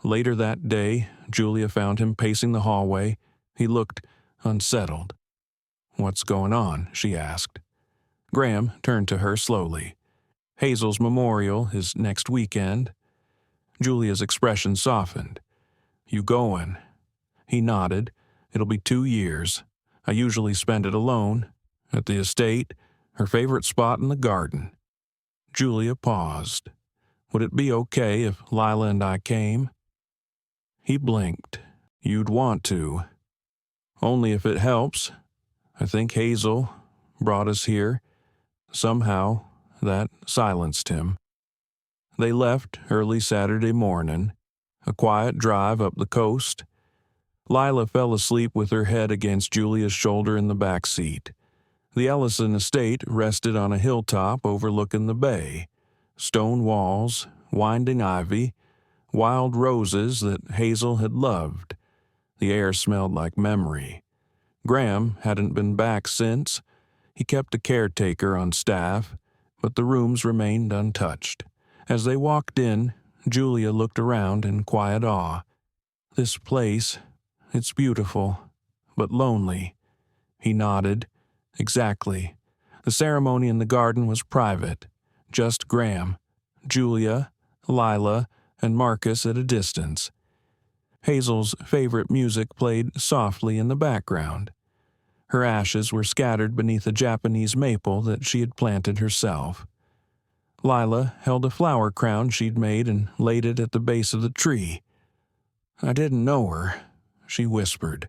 Later that day, Julia found him pacing the hallway. He looked unsettled. "What's going on?" she asked. Graham turned to her slowly. "Hazel's memorial is next weekend." Julia's expression softened. "You going?" He nodded. "It'll be 2 years. I usually spend it alone, at the estate, her favorite spot in the garden." Julia paused. "Would it be okay if Lila and I came?" He blinked. "You'd want to." "Only if it helps. I think Hazel brought us here." Somehow, that silenced him. They left early Saturday morning, a quiet drive up the coast. Lila fell asleep with her head against Julia's shoulder in the back seat. The Ellison estate rested on a hilltop overlooking the bay. Stone walls, winding ivy, wild roses that Hazel had loved. The air smelled like memory. Graham hadn't been back since. He kept a caretaker on staff, but the rooms remained untouched. As they walked in, Julia looked around in quiet awe. "This place, it's beautiful, but lonely." He nodded. "Exactly. The ceremony in the garden was private. Just Graham, Julia, Lila, and Marcus at a distance. Hazel's favorite music played softly in the background. Her ashes were scattered beneath a Japanese maple that she had planted herself. Lila held a flower crown she'd made and laid it at the base of the tree. "I didn't know her," she whispered,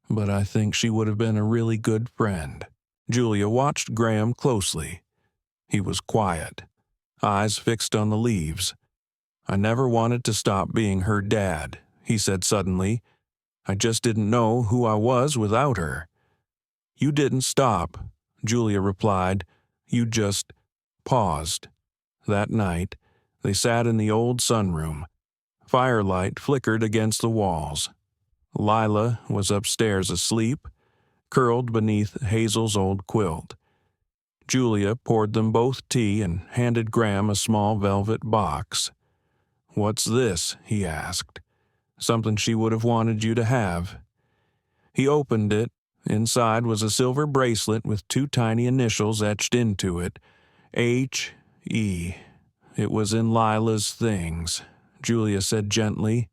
"but I think she would have been a really good friend." Julia watched Graham closely. He was quiet, eyes fixed on the leaves. "I never wanted to stop being her dad," he said suddenly. "I just didn't know who I was without her." "You didn't stop," Julia replied. "You just paused." That night, they sat in the old sunroom. Firelight flickered against the walls. Lila was upstairs asleep, curled beneath Hazel's old quilt. Julia poured them both tea and handed Graham a small velvet box. "What's this?" he asked. "Something she would have wanted you to have." He opened it. Inside was a silver bracelet with 2 tiny initials etched into it. H.E. "It was in Lila's things," Julia said gently.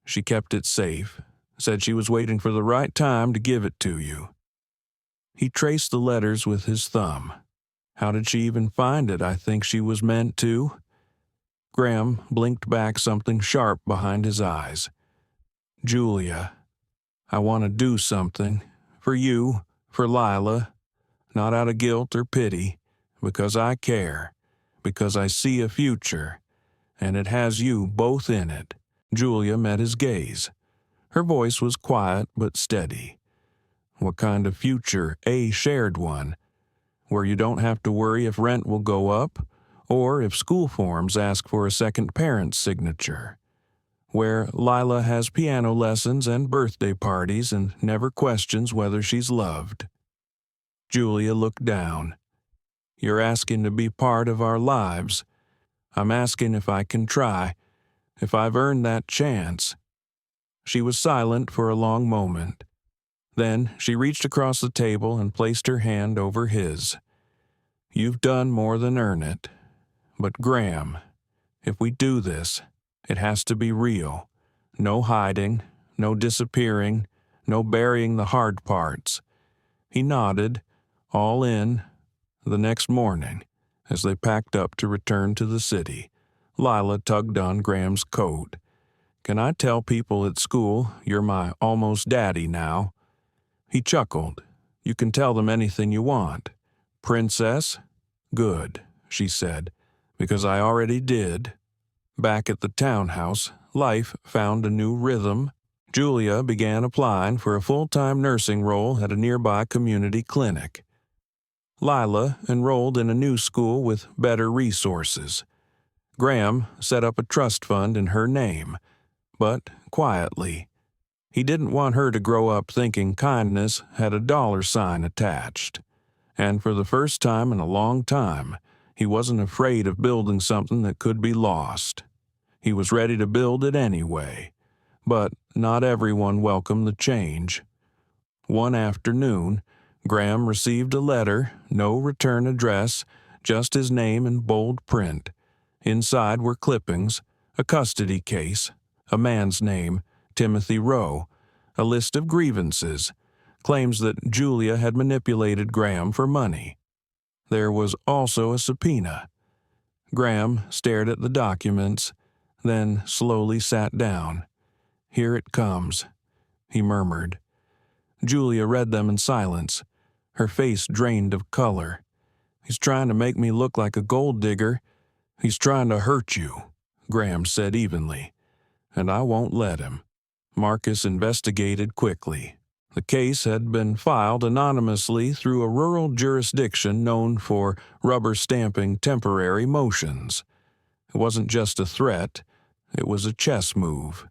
"She kept it safe. Said she was waiting for the right time to give it to you." He traced the letters with his thumb. "How did she even find it? I think she was meant to." Graham blinked back something sharp behind his eyes. "Julia, I want to do something. For you, for Lila. Not out of guilt or pity. Because I care. Because I see a future. And it has you both in it." Julia met his gaze. Her voice was quiet but steady. "What kind of future? A shared one, where you don't have to worry if rent will go up, or if school forms ask for a second parent's signature. Where Lila has piano lessons and birthday parties and never questions whether she's loved." Julia looked down. "You're asking to be part of our lives. I'm asking if I can try, if I've earned that chance." She was silent for a long moment. Then she reached across the table and placed her hand over his. "You've done more than earn it. But Graham, if we do this, it has to be real. No hiding, no disappearing, no burying the hard parts." He nodded, all in. The next morning, as they packed up to return to the city, Lila tugged on Graham's coat. "Can I tell people at school you're my almost daddy now?" He chuckled. "You can tell them anything you want." "Princess?" "Good," she said, "because I already did." Back at the townhouse, life found a new rhythm. Julia began applying for a full-time nursing role at a nearby community clinic. Lila enrolled in a new school with better resources. Graham set up a trust fund in her name, but quietly. He didn't want her to grow up thinking kindness had a dollar sign attached. And for the first time in a long time, he wasn't afraid of building something that could be lost. He was ready to build it anyway, but not everyone welcomed the change. One afternoon, Graham received a letter, no return address, just his name in bold print. Inside were clippings, a custody case, a man's name, Timothy Rowe, a list of grievances, claims that Julia had manipulated Graham for money. There was also a subpoena. Graham stared at the documents, then slowly sat down. "Here it comes," he murmured. Julia read them in silence, her face drained of color. "He's trying to make me look like a gold digger. He's trying to hurt you," Graham said evenly. "And I won't let him." Marcus investigated quickly. The case had been filed anonymously through a rural jurisdiction known for rubber-stamping temporary motions. It wasn't just a threat, it was a chess move.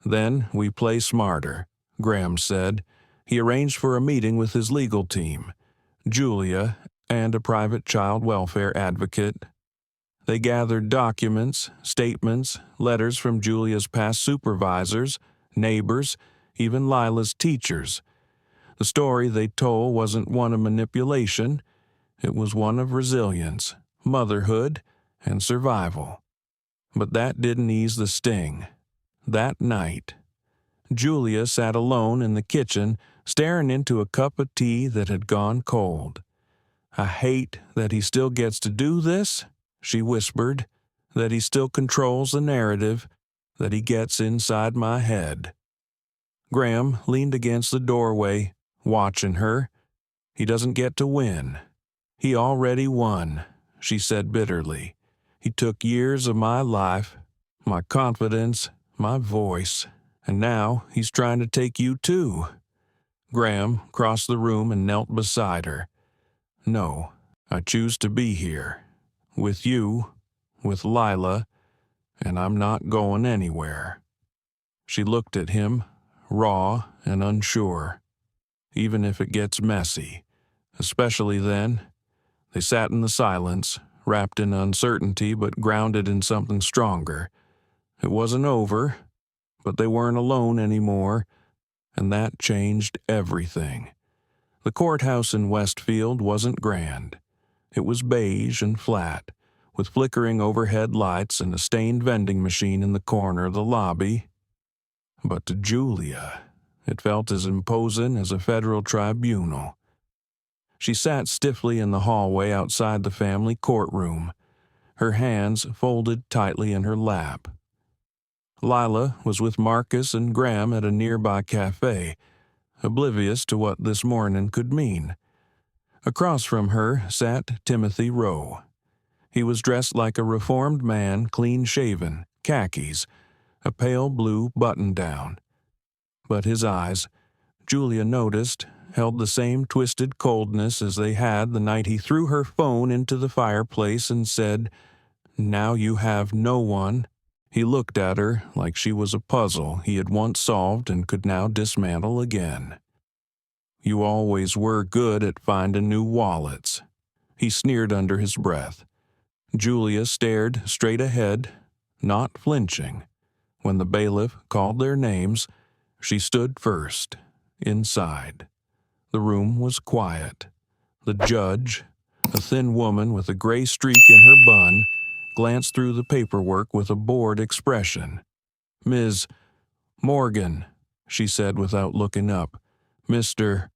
"Then we play smarter," Graham said. He arranged for a meeting with his legal team, Julia, and a private child welfare advocate. They gathered documents, statements, letters from Julia's past supervisors, neighbors, even Lila's teachers. The story they told wasn't one of manipulation, it was one of resilience, motherhood, and survival. But that didn't ease the sting. That night, Julia sat alone in the kitchen, staring into a cup of tea that had gone cold. "I hate that he still gets to do this," she whispered, "that he still controls the narrative, that he gets inside my head." Graham leaned against the doorway, watching her. "He doesn't get to win. He already won," she said bitterly. "He took years of my life, my confidence, my voice, and now he's trying to take you too." Graham crossed the room and knelt beside her. "No, I choose to be here, with you, with Lila, and I'm not going anywhere." She looked at him, raw and unsure. "Even if it gets messy, especially then." They sat in the silence, wrapped in uncertainty but grounded in something stronger. It wasn't over, but they weren't alone anymore, and that changed everything. The courthouse in Westfield wasn't grand. It was beige and flat, with flickering overhead lights and a stained vending machine in the corner of the lobby. But to Julia, it felt as imposing as a federal tribunal. She sat stiffly in the hallway outside the family courtroom, her hands folded tightly in her lap. Lila was with Marcus and Graham at a nearby cafe, oblivious to what this morning could mean. Across from her sat Timothy Rowe. He was dressed like a reformed man, clean-shaven, khakis, a pale blue button-down. But his eyes, Julia noticed, held the same twisted coldness as they had the night he threw her phone into the fireplace and said, "Now you have no one." He looked at her like she was a puzzle he had once solved and could now dismantle again. "You always were good at finding new wallets," he sneered under his breath. Julia stared straight ahead, not flinching. When the bailiff called their names, she stood first, inside. The room was quiet. The judge, a thin woman with a gray streak in her bun, glanced through the paperwork with a bored expression. "Ms. Morgan," she said without looking up. "Mr.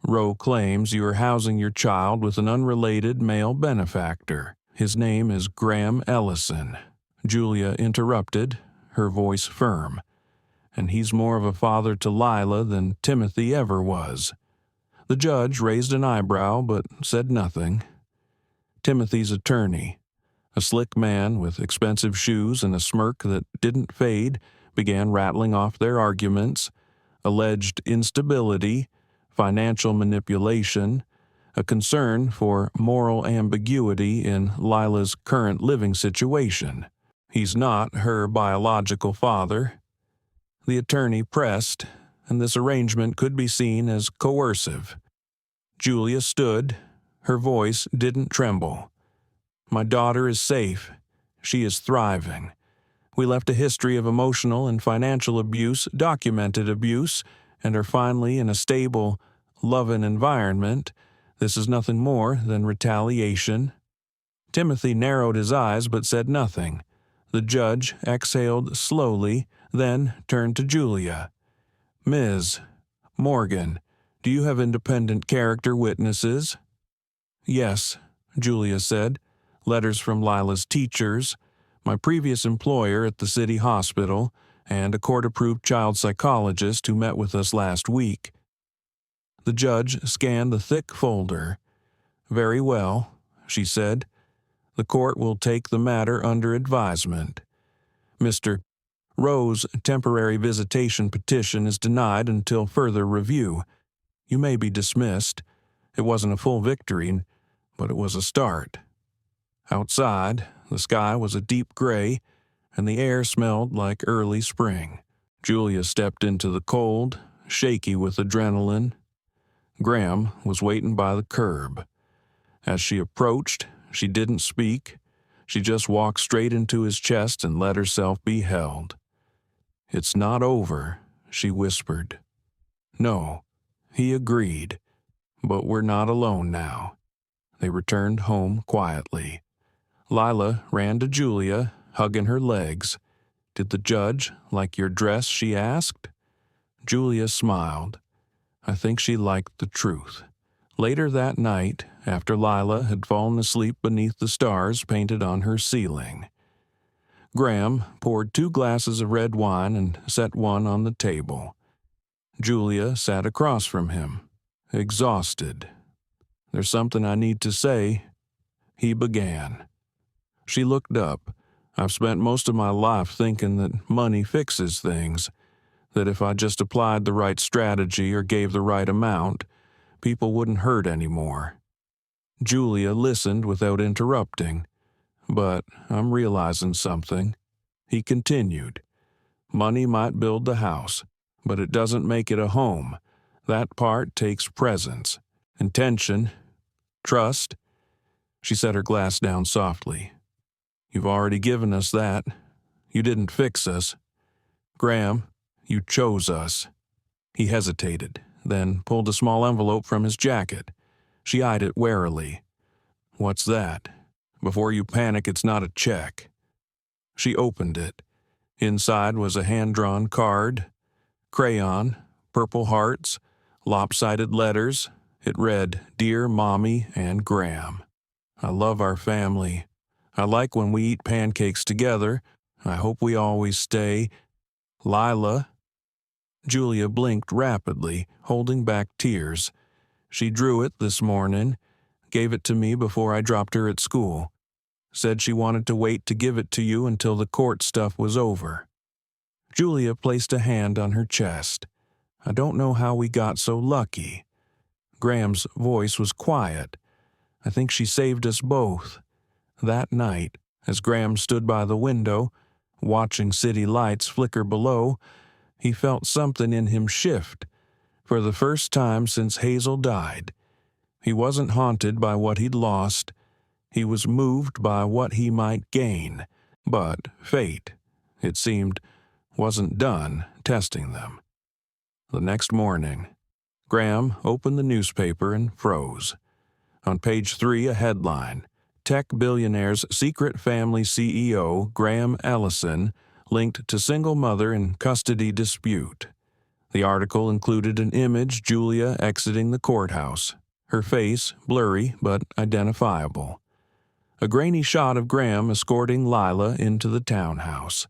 Rowe claims you are housing your child with an unrelated male benefactor. His name is Graham Ellison," Julia interrupted, her voice firm. "And he's more of a father to Lila than Timothy ever was." The judge raised an eyebrow but said nothing. Timothy's attorney, a slick man with expensive shoes and a smirk that didn't fade, began rattling off their arguments: alleged instability, financial manipulation, a concern for moral ambiguity in Lila's current living situation. "He's not her biological father," the attorney pressed, and this arrangement could be seen as coercive. Julia stood. Her voice didn't tremble. "My daughter is safe. She is thriving. We left a history of emotional and financial abuse, documented abuse, and are finally in a stable, loving environment. This is nothing more than retaliation." Timothy narrowed his eyes but said nothing. The judge exhaled slowly, then turned to Julia. "Ms. Morgan, do you have independent character witnesses?" "Yes," Julia said. "Letters from Lila's teachers, my previous employer at the city hospital, and a court-approved child psychologist who met with us last week." The judge scanned the thick folder. "Very well," she said. "The court will take the matter under advisement. Mr. Rowe's temporary visitation petition is denied until further review. You may be dismissed. It wasn't a full victory, but it was a start." Outside, the sky was a deep gray, and the air smelled like early spring. Julia stepped into the cold, shaky with adrenaline. Graham was waiting by the curb. As she approached, she didn't speak. She just walked straight into his chest and let herself be held. "It's not over," she whispered. "No," he agreed. "But we're not alone now." They returned home quietly. Lila ran to Julia, hugging her legs. "Did the judge like your dress?" she asked. Julia smiled. I think she liked the truth. Later that night, after Lila had fallen asleep beneath the stars painted on her ceiling, Graham poured 2 glasses of red wine and set one on the table. Julia sat across from him, exhausted. "There's something I need to say," he began. She looked up. "I've spent most of my life thinking that money fixes things, that if I just applied the right strategy or gave the right amount, people wouldn't hurt anymore." Julia listened without interrupting. "But I'm realizing something," he continued. "Money might build the house, but it doesn't make it a home. That part takes presence, intention, trust." She set her glass down softly. "You've already given us that. You didn't fix us. Graham, you chose us." He hesitated, then pulled a small envelope from his jacket. She eyed it warily. "What's that? Before you panic, it's not a check." She opened it. Inside was a hand-drawn card. Crayon, purple hearts, lopsided letters. It read, "Dear Mommy and Graham, I love our family. I like when we eat pancakes together. I hope we always stay. Lila." Julia blinked rapidly, holding back tears. "She drew it this morning, gave it to me before I dropped her at school. Said she wanted to wait to give it to you until the court stuff was over." Julia placed a hand on her chest. "I don't know how we got so lucky." Graham's voice was quiet. "I think she saved us both." That night, as Graham stood by the window, watching city lights flicker below, he felt something in him shift. For the first time since Hazel died, he wasn't haunted by what he'd lost. He was moved by what he might gain. But fate, it seemed, wasn't done testing them. The next morning, Graham opened the newspaper and froze. On page 3, a headline: "Tech Billionaire's Secret Family CEO Graham Ellison Linked to Single Mother in Custody Dispute." The article included an image Julia exiting the courthouse, her face blurry but identifiable. A grainy shot of Graham escorting Lila into the townhouse.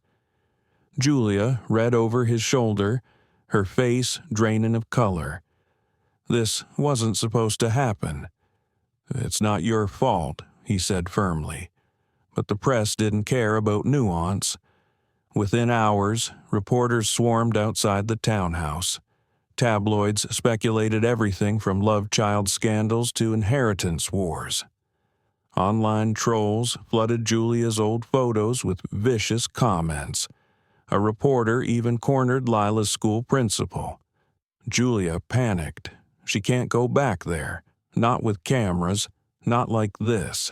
Julia read over his shoulder, her face draining of color. This wasn't supposed to happen. "It's not your fault," he said firmly. But the press didn't care about nuance. Within hours, reporters swarmed outside the townhouse. Tabloids speculated everything from love child scandals to inheritance wars. Online trolls flooded Julia's old photos with vicious comments. A reporter even cornered Lila's school principal. Julia panicked. She can't go back there. Not with cameras. Not like this.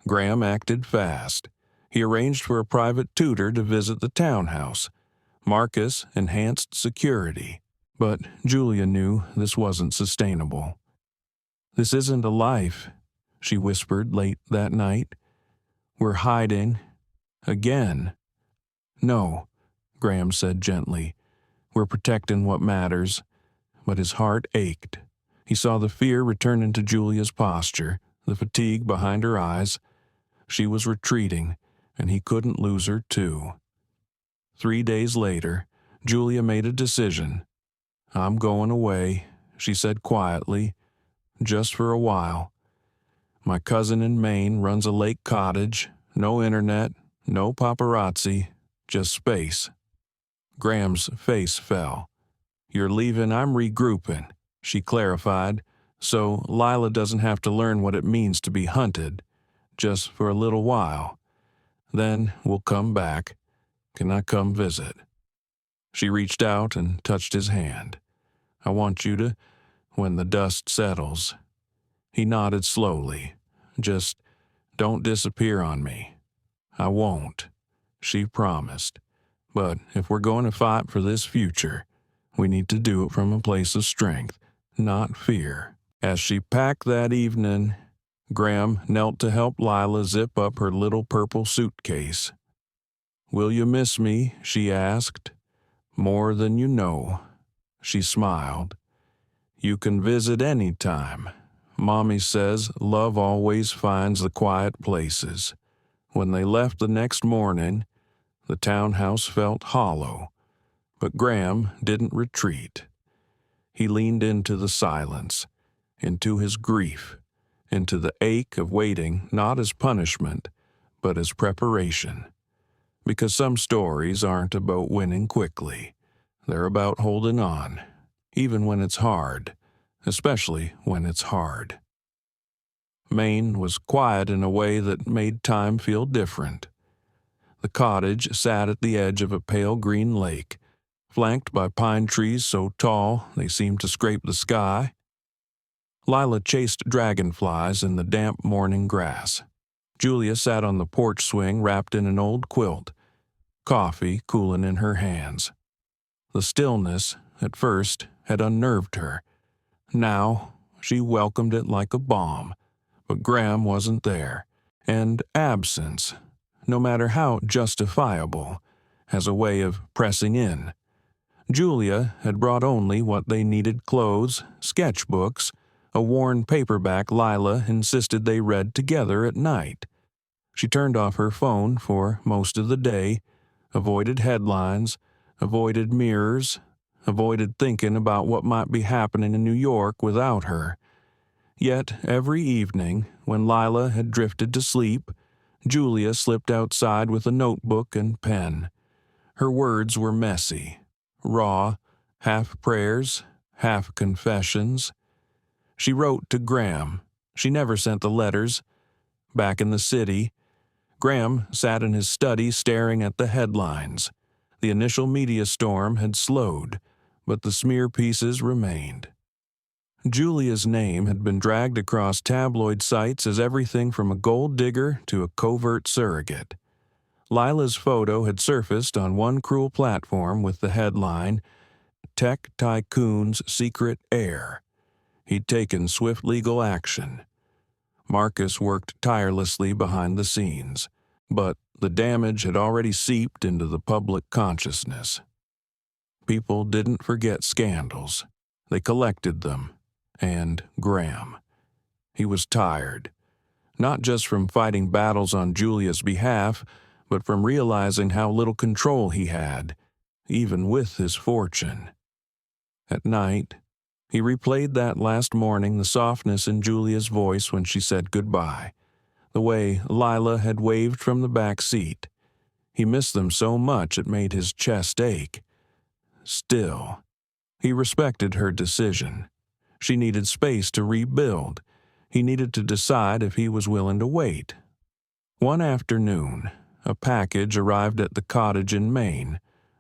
Graham acted fast. He arranged for a private tutor to visit the townhouse. Marcus enhanced security. But Julia knew this wasn't sustainable. "This isn't a life," she whispered late that night. "We're hiding. Again." "No," Graham said gently. "We're protecting what matters." But his heart ached. He saw the fear return into Julia's posture, the fatigue behind her eyes. She was retreating, and he couldn't lose her too. 3 days later, Julia made a decision. "I'm going away," she said quietly, "just for a while. My cousin in Maine runs a lake cottage, no internet, no paparazzi, just space." Graham's face fell. "You're leaving, I'm regrouping," she clarified, "so Lila doesn't have to learn what it means to be hunted, just for a little while. Then we'll come back. Can I come visit?" She reached out and touched his hand. "I want you to, when the dust settles." He nodded slowly. "Just don't disappear on me." "I won't," she promised. "But if we're going to fight for this future, we need to do it from a place of strength, not fear." As she packed that evening, Graham knelt to help Lila zip up her little purple suitcase. "Will you miss me?" she asked. "More than you know." She smiled. "You can visit any time. Mommy says love always finds the quiet places." When they left the next morning, the townhouse felt hollow. But Graham didn't retreat. He leaned into the silence, into his grief, into the ache of waiting not as punishment, but as preparation. Because some stories aren't about winning quickly. They're about holding on, even when it's hard, especially when it's hard. Maine was quiet in a way that made time feel different. The cottage sat at the edge of a pale green lake, flanked by pine trees so tall they seemed to scrape the sky. Lila chased dragonflies in the damp morning grass. Julia sat on the porch swing wrapped in an old quilt, coffee cooling in her hands. The stillness, at first, had unnerved her. Now, she welcomed it like a balm. But Graham wasn't there, and absence, no matter how justifiable, has a way of pressing in. Julia had brought only what they needed: clothes, sketchbooks, a worn paperback Lila insisted they read together at night. She turned off her phone for most of the day, avoided headlines, avoided mirrors, avoided thinking about what might be happening in New York without her. Yet every evening, when Lila had drifted to sleep, Julia slipped outside with a notebook and pen. Her words were messy, raw, half prayers, half confessions. She wrote to Graham. She never sent the letters. Back in the city, Graham sat in his study staring at the headlines. The initial media storm had slowed, but the smear pieces remained. Julia's name had been dragged across tabloid sites as everything from a gold digger to a covert surrogate. Lila's photo had surfaced on one cruel platform with the headline, "Tech Tycoon's Secret Heir." He'd taken swift legal action. Marcus worked tirelessly behind the scenes, but the damage had already seeped into the public consciousness. People didn't forget scandals. They collected them. And Graham. He was tired, not just from fighting battles on Julia's behalf, but from realizing how little control he had, even with his fortune. At night, he replayed that last morning, the softness in Julia's voice when she said goodbye, the way Lila had waved from the back seat. He missed them so much it made his chest ache. Still, he respected her decision. She needed space to rebuild. He needed to decide if he was willing to wait. One afternoon, a package arrived at the cottage in Maine.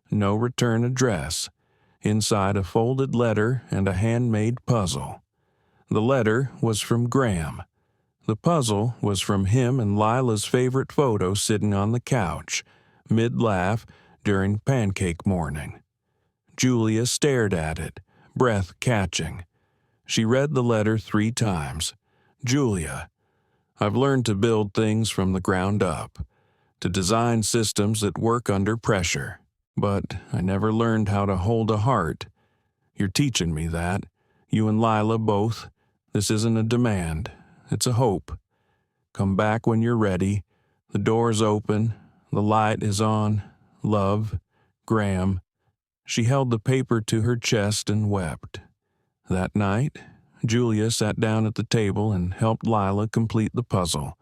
No return address. Inside, a folded letter and a handmade puzzle. The letter was from Graham. The puzzle was from him and Lila's favorite photo sitting on the couch, mid-laugh during pancake morning. Julia stared at it, breath catching. She read the letter 3 times. Julia, I've learned to build things from the ground up, to design systems that work under pressure. But I never learned how to hold a heart. You're teaching me that. You and Lila both. This isn't a demand. It's a hope. Come back when you're ready. The door's open. The light is on. Love, Graham. She held the paper to her chest and wept. That night, Julia sat down at the table and helped Lila complete the puzzle.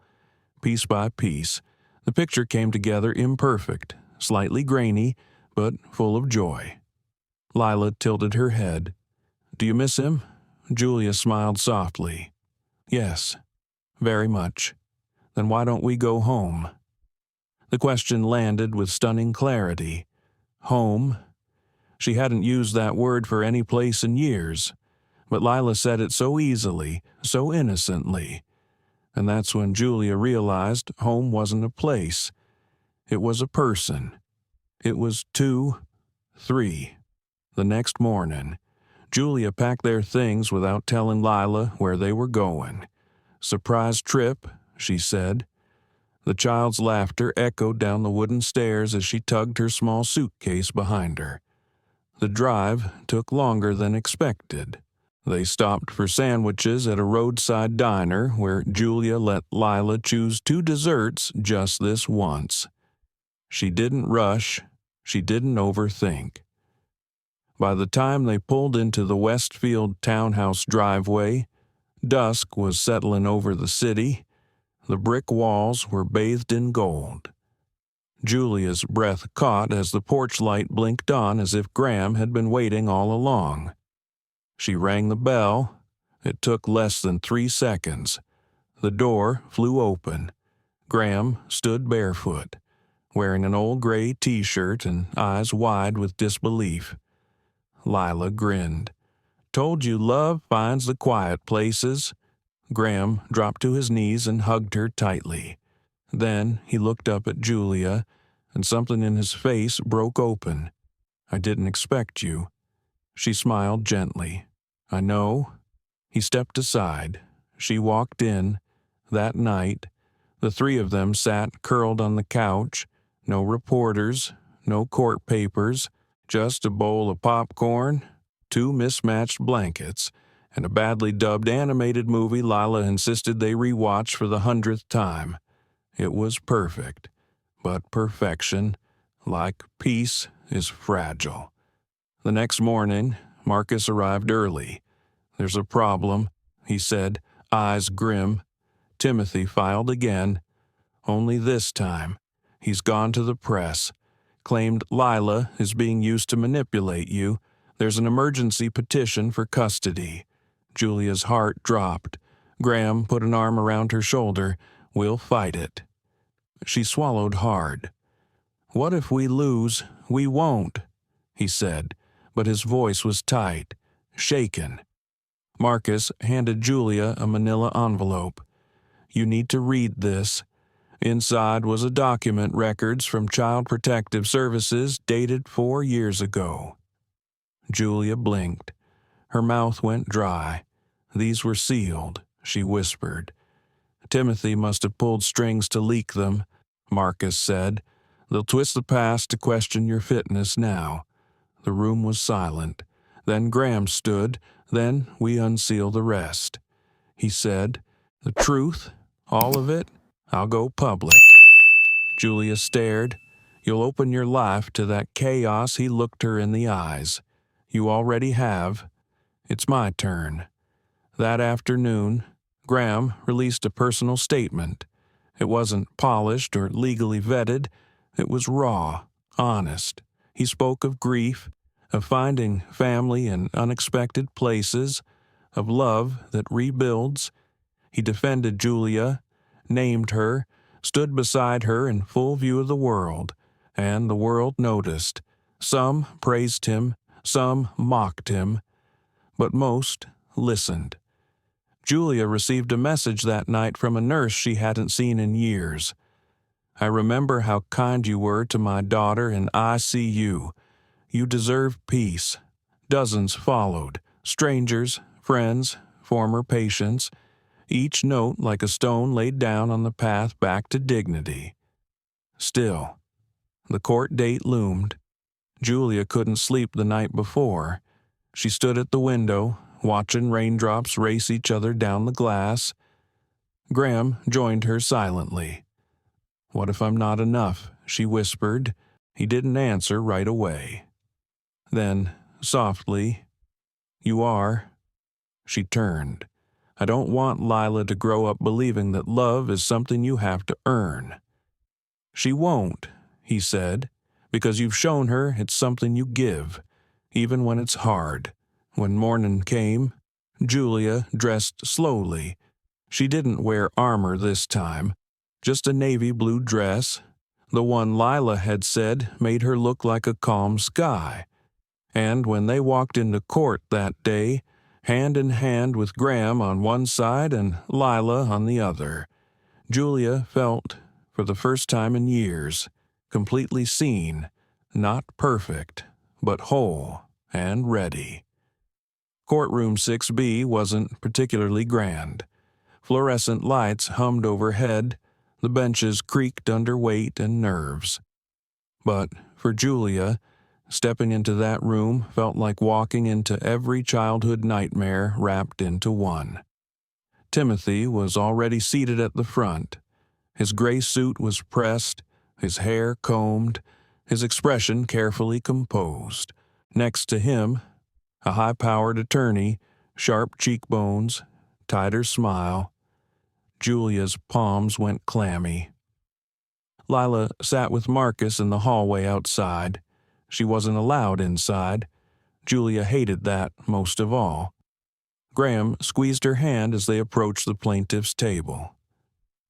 Piece by piece, the picture came together imperfect, slightly grainy, but full of joy. Lila tilted her head. Do you miss him? Julia smiled softly. Yes, very much. Then why don't we go home? The question landed with stunning clarity. Home? She hadn't used that word for any place in years, but Lila said it so easily, so innocently. And that's when Julia realized home wasn't a place. It was a person. It was 2, 3. The next morning, Julia packed their things without telling Lila where they were going. Surprise trip, she said. The child's laughter echoed down the wooden stairs as she tugged her small suitcase behind her. The drive took longer than expected. They stopped for sandwiches at a roadside diner where Julia let Lila choose 2 desserts just this once. She didn't rush. She didn't overthink. By the time they pulled into the Westfield townhouse driveway, dusk was settling over the city. The brick walls were bathed in gold. Julia's breath caught as the porch light blinked on as if Graham had been waiting all along. She rang the bell. It took less than 3 seconds. The door flew open. Graham stood barefoot, wearing an old gray t-shirt and eyes wide with disbelief. Lila grinned. Told you love finds the quiet places. Graham dropped to his knees and hugged her tightly. Then he looked up at Julia, and something in his face broke open. I didn't expect you. She smiled gently. I know. He stepped aside. She walked in. That night, the 3 of them sat curled on the couch. No reporters, no court papers, just a bowl of popcorn, 2 mismatched blankets, and a badly dubbed animated movie Lila insisted they rewatch for the 100th time. It was perfect, but perfection, like peace, is fragile. The next morning, Marcus arrived early. There's a problem, he said, eyes grim. Timothy filed again. Only this time, he's gone to the press. Claimed Lila is being used to manipulate you. There's an emergency petition for custody. Julia's heart dropped. Graham put an arm around her shoulder. We'll fight it. She swallowed hard. What if we lose? We won't, he said, but his voice was tight, shaken. Marcus handed Julia a manila envelope. You need to read this. Inside was a document records from Child Protective Services dated 4 years ago. Julia blinked. Her mouth went dry. These were sealed, she whispered. Timothy must have pulled strings to leak them, Marcus said. They'll twist the past to question your fitness now. The room was silent. Then Graham stood. Then we unseal the rest. He said, the truth, all of it, I'll go public. Julia stared. You'll open your life to that chaos. He looked her in the eyes. You already have. It's my turn. That afternoon, Graham released a personal statement. It wasn't polished or legally vetted. It was raw, honest. He spoke of grief, of finding family in unexpected places, of love that rebuilds. He defended Julia, named her, stood beside her in full view of the world, and the world noticed. Some praised him, some mocked him, but most listened. Julia received a message that night from a nurse she hadn't seen in years. I remember how kind you were to my daughter in ICU. You deserve peace. Dozens followed, strangers, friends, former patients, each note like a stone laid down on the path back to dignity. Still, the court date loomed. Julia couldn't sleep the night before. She stood at the window, watching raindrops race each other down the glass. Graham joined her silently. "What if I'm not enough?" she whispered. He didn't answer right away. Then, softly, "You are." She turned. "I don't want Lila to grow up believing that love is something you have to earn." "She won't," he said, "because you've shown her it's something you give, even when it's hard." When morning came, Julia dressed slowly. She didn't wear armor this time, just a navy blue dress. The one Lila had said made her look like a calm sky. And when they walked into court that day, hand in hand with Graham on one side and Lila on the other, Julia felt, for the first time in years, completely seen, not perfect, but whole and ready. Courtroom 6B wasn't particularly grand. Fluorescent lights hummed overhead, the benches creaked under weight and nerves. But for Julia, stepping into that room felt like walking into every childhood nightmare wrapped into one. Timothy was already seated at the front. His gray suit was pressed, his hair combed, his expression carefully composed. Next to him, a high-powered attorney, sharp cheekbones, tighter smile. Julia's palms went clammy. Lila sat with Marcus in the hallway outside. She wasn't allowed inside. Julia hated that most of all. Graham squeezed her hand as they approached the plaintiff's table.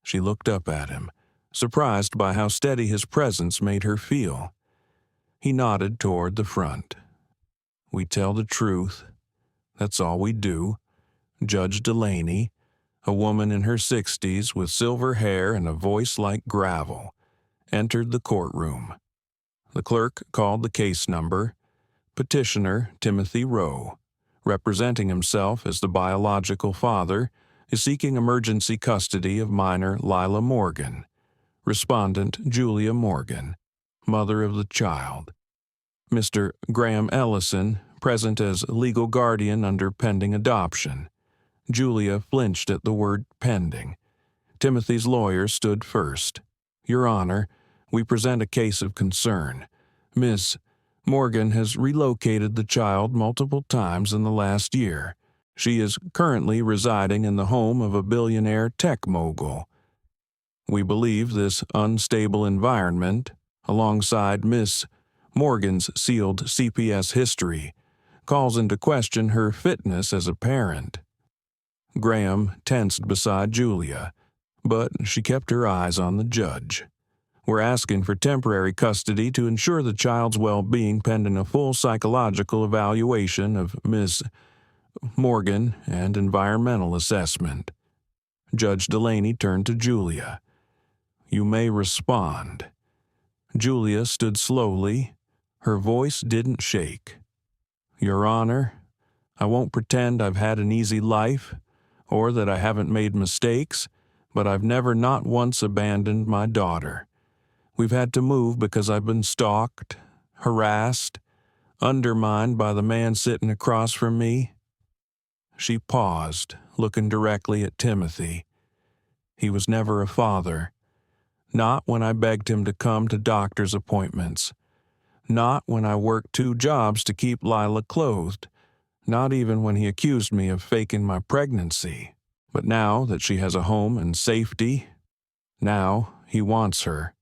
She looked up at him, surprised by how steady his presence made her feel. He nodded toward the front. "We tell the truth. That's all we do." Judge Delaney, a woman in her 60s with silver hair and a voice like gravel, entered the courtroom. The clerk called the case number. Petitioner Timothy Rowe, representing himself as the biological father, is seeking emergency custody of minor Lila Morgan. Respondent Julia Morgan, mother of the child. Mr. Graham Ellison, present as legal guardian under pending adoption. Julia flinched at the word pending. Timothy's lawyer stood first. "Your Honor, we present a case of concern. Miss Morgan has relocated the child multiple times in the last year. She is currently residing in the home of a billionaire tech mogul. We believe this unstable environment, alongside Miss Morgan's sealed CPS history, calls into question her fitness as a parent." Graham tensed beside Julia, but she kept her eyes on the judge. "We're asking for temporary custody to ensure the child's well-being pending a full psychological evaluation of Ms. Morgan and environmental assessment." Judge Delaney turned to Julia. "You may respond." Julia stood slowly. Her voice didn't shake. "Your Honor, I won't pretend I've had an easy life, or that I haven't made mistakes, but I've never not once abandoned my daughter. We've had to move because I've been stalked, harassed, undermined by the man sitting across from me." She paused, looking directly at Timothy. "He was never a father. Not when I begged him to come to doctor's appointments. Not when I worked 2 jobs to keep Lila clothed. Not even when he accused me of faking my pregnancy. But now that she has a home and safety, now he wants her."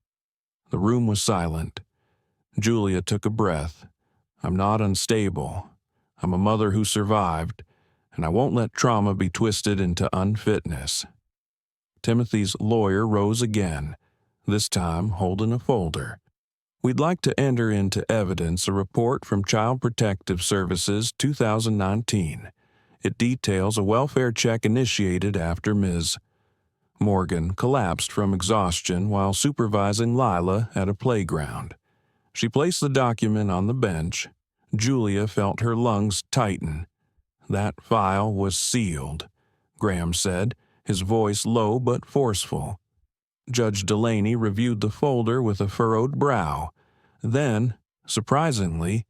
The room was silent. Julia took a breath. "I'm not unstable. I'm a mother who survived, and I won't let trauma be twisted into unfitness." Timothy's lawyer rose again, this time holding a folder. "We'd like to enter into evidence a report from Child Protective Services 2019. It details a welfare check initiated after Ms. Morgan collapsed from exhaustion while supervising Lila at a playground. She placed the document on the bench. Julia felt her lungs tighten. That file was sealed, Graham said, his voice low but forceful. Judge Delaney reviewed the folder with a furrowed brow. Then, surprisingly,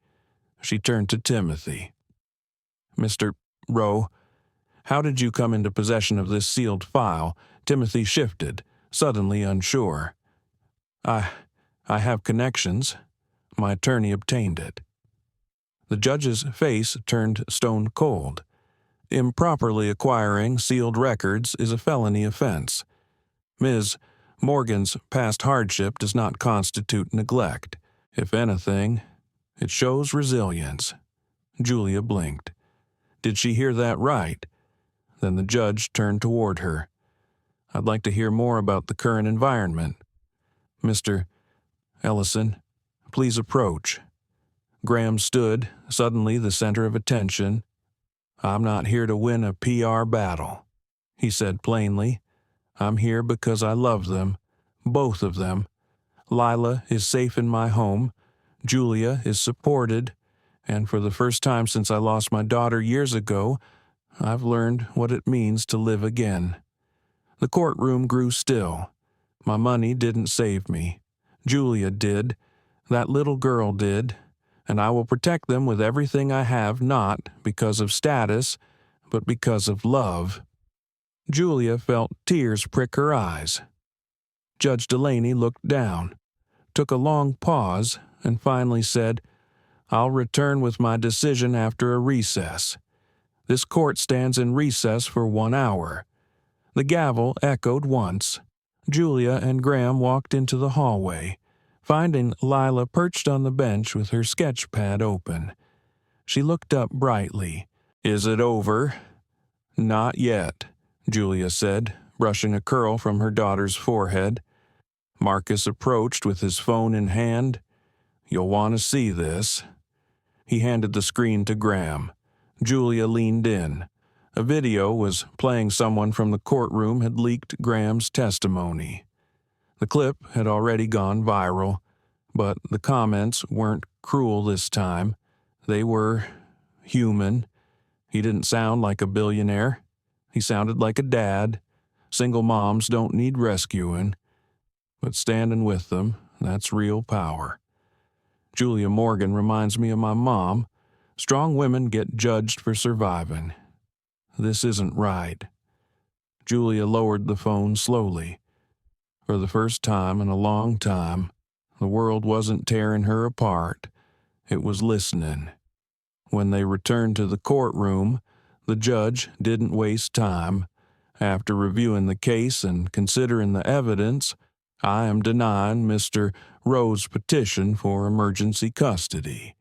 she turned to Timothy. "Mr. Rowe, how did you come into possession of this sealed file?" Timothy shifted, suddenly unsure. I have connections. My attorney obtained it." The judge's face turned stone cold. Improperly acquiring sealed records is a felony offense. Ms. Morgan's past hardship does not constitute neglect. If anything, it shows resilience. Julia blinked. Did she hear that right? Then the judge turned toward her. "I'd like to hear more about the current environment. Mr. Ellison, please approach." Graham stood, suddenly the center of attention. "I'm not here to win a PR battle," he said plainly. "I'm here because I love them, both of them. Lila is safe in my home. Julia is supported. And for the first time since I lost my daughter years ago, I've learned what it means to live again." The courtroom grew still. My money didn't save me. Julia did. That little girl did. And I will protect them with everything I have, not because of status, but because of love. Julia felt tears prick her eyes. Judge Delaney looked down, took a long pause, and finally said, "I'll return with my decision after a recess. This court stands in recess for 1 hour." The gavel echoed once. Julia and Graham walked into the hallway, finding Lila perched on the bench with her sketch pad open. She looked up brightly. "Is it over?" "Not yet," Julia said, brushing a curl from her daughter's forehead. Marcus approached with his phone in hand. "You'll want to see this." He handed the screen to Graham. Julia leaned in. A video was playing. Someone from the courtroom had leaked Graham's testimony. The clip had already gone viral, but the comments weren't cruel this time. They were human. He didn't sound like a billionaire. He sounded like a dad. Single moms don't need rescuing. But standing with them, that's real power. Julia Morgan reminds me of my mom. Strong women get judged for surviving. This isn't right. Julia lowered the phone slowly. For the first time in a long time, the world wasn't tearing her apart. It was listening. When they returned to the courtroom, the judge didn't waste time. After reviewing the case and considering the evidence, "I am denying Mr. Rowe's petition for emergency custody."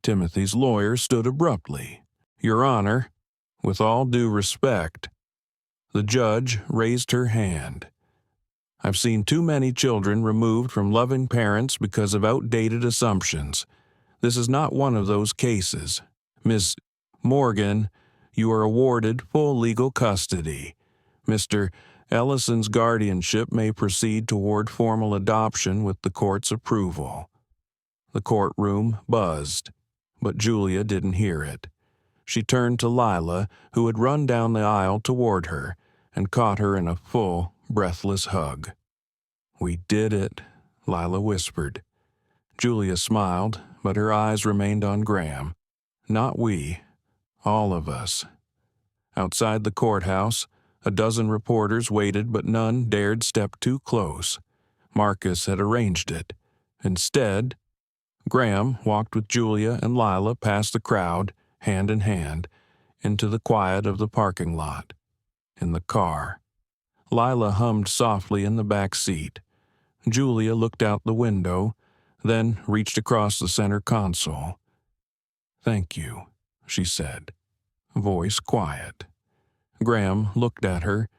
Timothy's lawyer stood abruptly. "Your Honor, with all due respect." The judge raised her hand. "I've seen too many children removed from loving parents because of outdated assumptions. This is not one of those cases. Ms. Morgan, you are awarded full legal custody. Mr. Ellison's guardianship may proceed toward formal adoption with the court's approval." The courtroom buzzed, but Julia didn't hear it. She turned to Lila, who had run down the aisle toward her, and caught her in a full, breathless hug. "We did it," Lila whispered. Julia smiled, but her eyes remained on Graham. "Not we. All of us." Outside the courthouse, a dozen reporters waited, but none dared step too close. Marcus had arranged it. Instead, Graham walked with Julia and Lila past the crowd, hand in hand, into the quiet of the parking lot. In the car, Lila hummed softly in the back seat. Julia looked out the window, then reached across the center console. "Thank you," she said, voice quiet. Graham looked at her,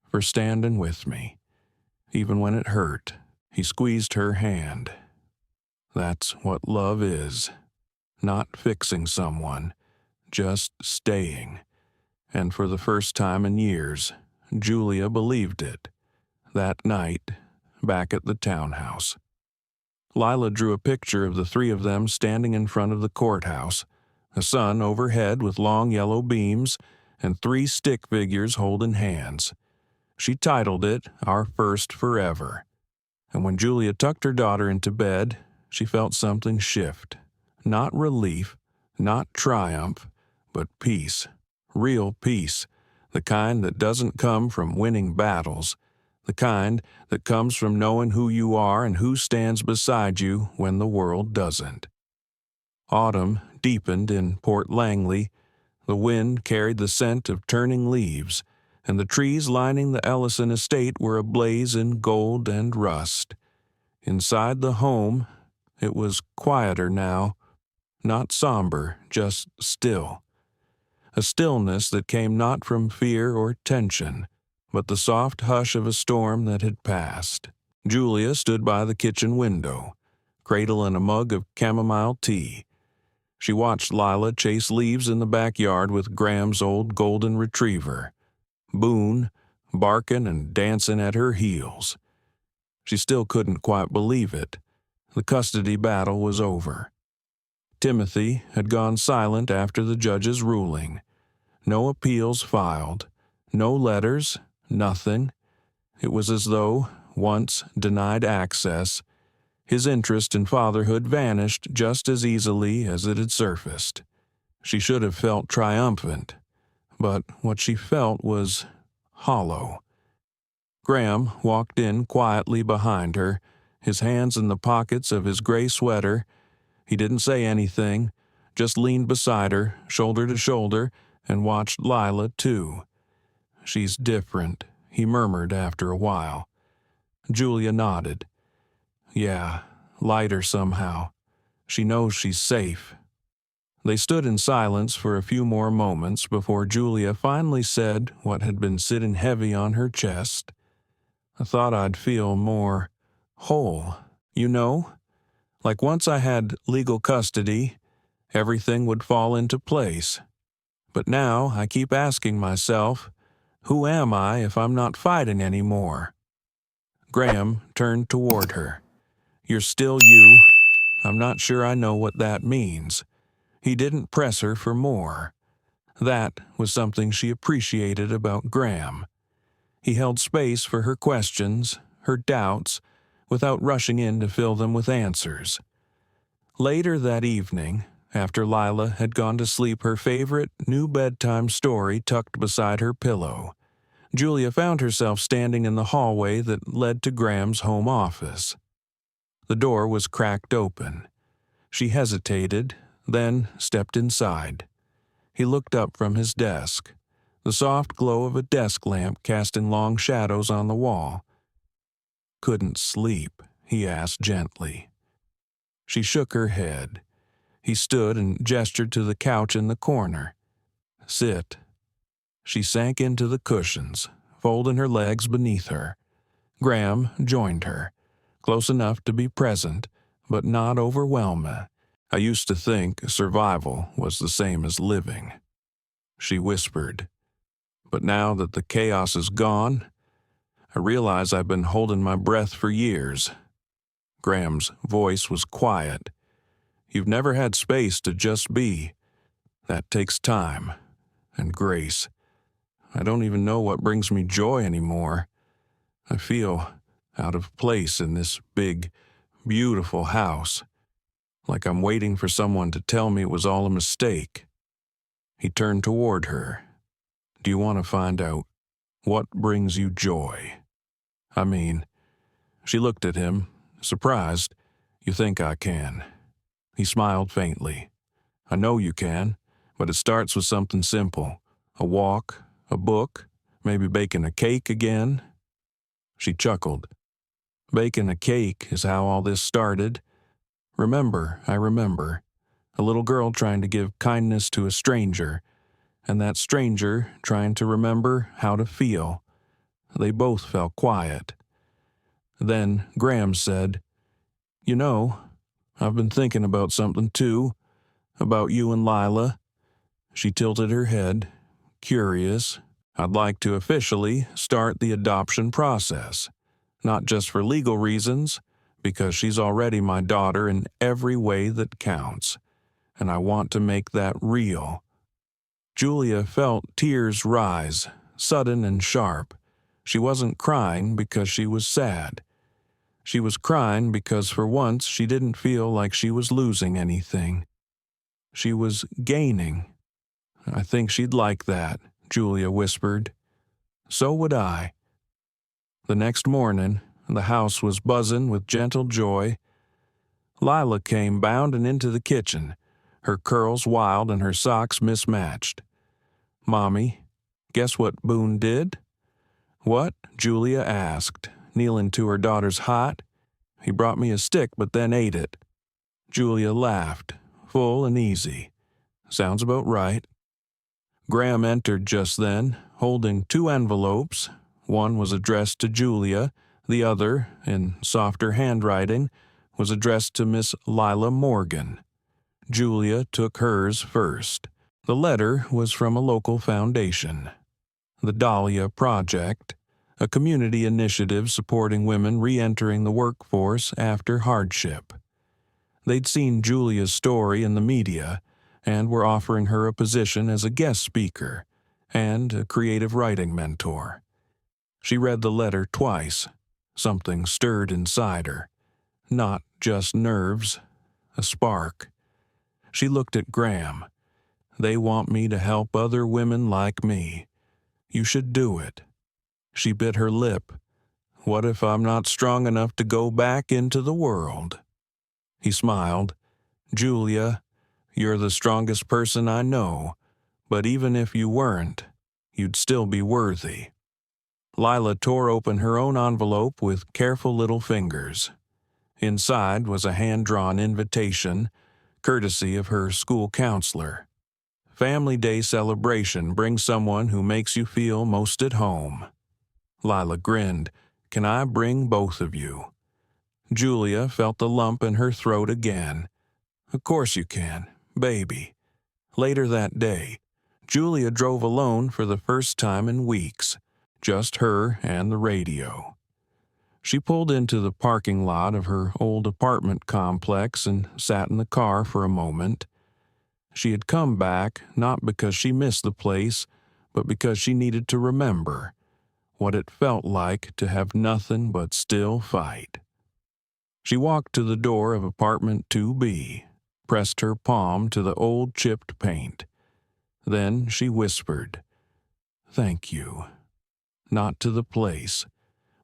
"For standing with me. Even when it hurt." He squeezed her hand. "That's what love is. Not fixing someone, just staying. And for the first time in years, Julia believed it. That night, back at the townhouse. Lila drew a picture of the three of them standing in front of the courthouse, a sun overhead with long yellow beams, and three stick figures holding hands. She titled it, Our First Forever. And when Julia tucked her daughter into bed, she felt something shift. Not relief, not triumph, but peace. Real peace. The kind that doesn't come from winning battles. The kind that comes from knowing who you are and who stands beside you when the world doesn't. Autumn deepened in Port Langley. The wind carried the scent of turning leaves, and the trees lining the Ellison estate were ablaze in gold and rust. Inside the home, it was quieter now, not somber, just still. A stillness that came not from fear or tension, but the soft hush of a storm that had passed. Julia stood by the kitchen window, cradle and a mug of chamomile tea. She watched Lila chase leaves in the backyard with Graham's old golden retriever, Boone barking and dancing at her heels. She still couldn't quite believe it. The custody battle was over. Timothy had gone silent after the judge's ruling. No appeals filed, no letters, nothing. It was as though, once denied access, his interest in fatherhood vanished just as easily as it had surfaced. She should have felt triumphant, but what she felt was hollow. Graham walked in quietly behind her, his hands in the pockets of his gray sweater. He didn't say anything, just leaned beside her, shoulder to shoulder, and watched Lila, too. "She's different," he murmured after a while. Julia nodded. "Yeah, lighter somehow. She knows she's safe." They stood in silence for a few more moments before Julia finally said what had been sitting heavy on her chest. "I thought I'd feel more whole, you know? Like once I had legal custody, everything would fall into place. But now I keep asking myself, who am I if I'm not fighting anymore?" Graham turned toward her. "You're still you. I'm not sure I know what that means." He didn't press her for more. That was something she appreciated about Graham. He held space for her questions, her doubts, without rushing in to fill them with answers. Later that evening, after Lila had gone to sleep her favorite new bedtime story tucked beside her pillow, Julia found herself standing in the hallway that led to Graham's home office. The door was cracked open. She hesitated, then stepped inside. He looked up from his desk, the soft glow of a desk lamp casting long shadows on the wall. "Couldn't sleep?" he asked gently. She shook her head. He stood and gestured to the couch in the corner. "Sit." She sank into the cushions, folding her legs beneath her. Graham joined her, close enough to be present, but not overwhelming. "I used to think survival was the same as living," she whispered. "But now that the chaos is gone, I realize I've been holding my breath for years." Graham's voice was quiet. "You've never had space to just be. That takes time and grace. I don't even know what brings me joy anymore. I feel out of place in this big, beautiful house, like I'm waiting for someone to tell me it was all a mistake." He turned toward her. "Do you want to find out what brings you joy? I mean," she looked at him, surprised. "You think I can?" He smiled faintly. "I know you can, but it starts with something simple. A walk, a book, maybe baking a cake again." She chuckled. "Baking a cake is how all this started. I remember. A little girl trying to give kindness to a stranger, and that stranger trying to remember how to feel. They both fell quiet. Then Graham said, 'You know, I've been thinking about something too, about you and Lila.'" She tilted her head. curious. I'd like to officially start the adoption process, not just for legal reasons, because she's already my daughter in every way that counts, and I want to make that real." Julia felt tears rise, sudden and sharp. She wasn't crying because she was sad. She was crying because for once she didn't feel like she was losing anything. She was gaining. "I think she'd like that," Julia whispered. "So would I." The next morning, the house was buzzing with gentle joy. Lila came bounding into the kitchen, her curls wild and her socks mismatched. "Mommy, guess what Boone did?" "What?" Julia asked, kneeling to her daughter's hot. "He brought me a stick but then ate it." Julia laughed, full and easy. "Sounds about right." Graham entered just then, holding 2 envelopes. One was addressed to Julia, the other, in softer handwriting, was addressed to Miss Lila Morgan. Julia took hers first. The letter was from a local foundation, the Dahlia Project, a community initiative supporting women re-entering the workforce after hardship. They'd seen Julia's story in the media and were offering her a position as a guest speaker and a creative writing mentor. She read the letter twice. Something stirred inside her. Not just nerves, a spark. She looked at Graham. "They want me to help other women like me. You should do it." She bit her lip. "What if I'm not strong enough to go back into the world?" He smiled. "Julia, you're the strongest person I know, but even if you weren't, you'd still be worthy." Lila tore open her own envelope with careful little fingers. Inside was a hand-drawn invitation, courtesy of her school counselor. "Family Day celebration. Bring someone who makes you feel most at home." Lila grinned. "Can I bring both of you?" Julia felt the lump in her throat again. "Of course you can, baby." Later that day, Julia drove alone for the first time in weeks, just her and the radio. She pulled into the parking lot of her old apartment complex and sat in the car for a moment. She had come back not because she missed the place, but because she needed to remember what it felt like to have nothing but still fight. She walked to the door of apartment 2B, pressed her palm to the old chipped paint. Then she whispered, "Thank you." Not to the place,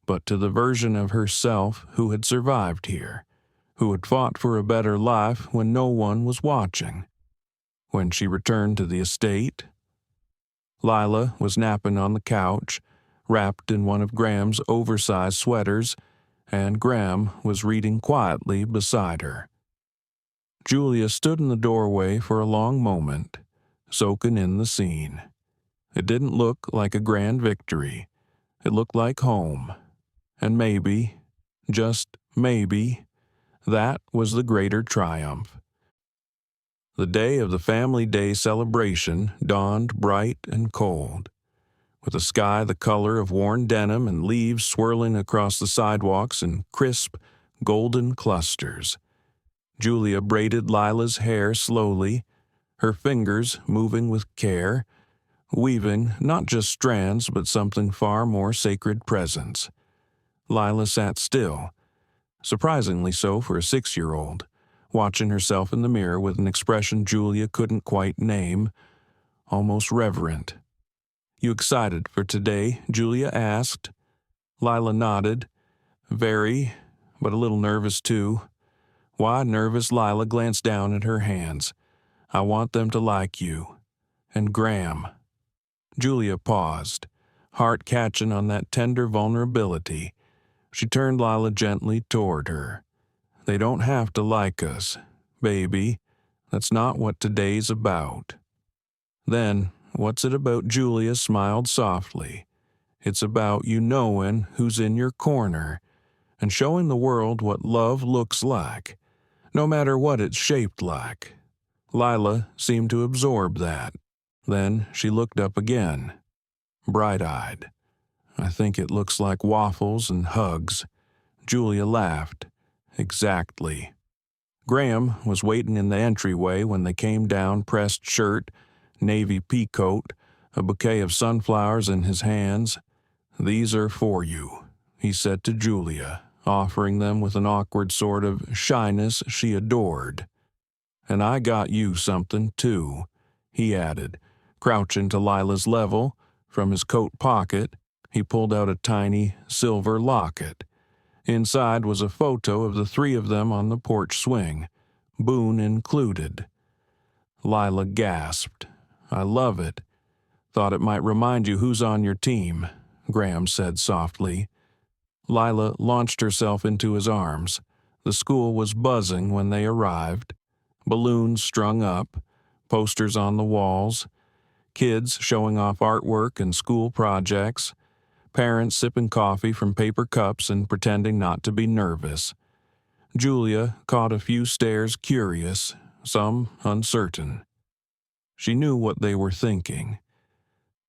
but to the version of herself who had survived here, who had fought for a better life when no one was watching. When she returned to the estate, Lila was napping on the couch, wrapped in one of Graham's oversized sweaters, and Graham was reading quietly beside her. Julia stood in the doorway for a long moment, soaking in the scene. It didn't look like a grand victory. It looked like home. And maybe, just maybe, that was the greater triumph. The day of the Family Day celebration dawned bright and cold, with a sky the color of worn denim and leaves swirling across the sidewalks in crisp, golden clusters. Julia braided Lila's hair slowly, her fingers moving with care, weaving not just strands but something far more sacred presence. Lila sat still, surprisingly so for a 6-year-old, watching herself in the mirror with an expression Julia couldn't quite name, almost reverent. "You excited for today?" Julia asked. Lila nodded. "Very, but a little nervous too." "Why nervous?" Lila glanced down at her hands. "I want them to like you. And Graham." Julia paused, heart catching on that tender vulnerability. She turned Lila gently toward her. "They don't have to like us, baby. That's not what today's about." "Then, what's it about?" Julia smiled softly. "It's about you knowing who's in your corner and showing the world what love looks like, no matter what it's shaped like." Lila seemed to absorb that. Then she looked up again, bright-eyed. "I think it looks like waffles and hugs." Julia laughed. "Exactly." Graham was waiting in the entryway when they came down, pressed shirt, navy peacoat, a bouquet of sunflowers in his hands. "These are for you," he said to Julia, offering them with an awkward sort of shyness she adored. "And I got you something, too," he added, crouching to Lila's level. From his coat pocket, he pulled out a tiny silver locket. Inside was a photo of the three of them on the porch swing, Boone included. Lila gasped. "I love it. Thought it might remind you who's on your team," Graham said softly. Lila launched herself into his arms. The school was buzzing when they arrived. Balloons strung up, posters on the walls, kids showing off artwork and school projects, parents sipping coffee from paper cups and pretending not to be nervous. Julia caught a few stares, curious, some uncertain. She knew what they were thinking,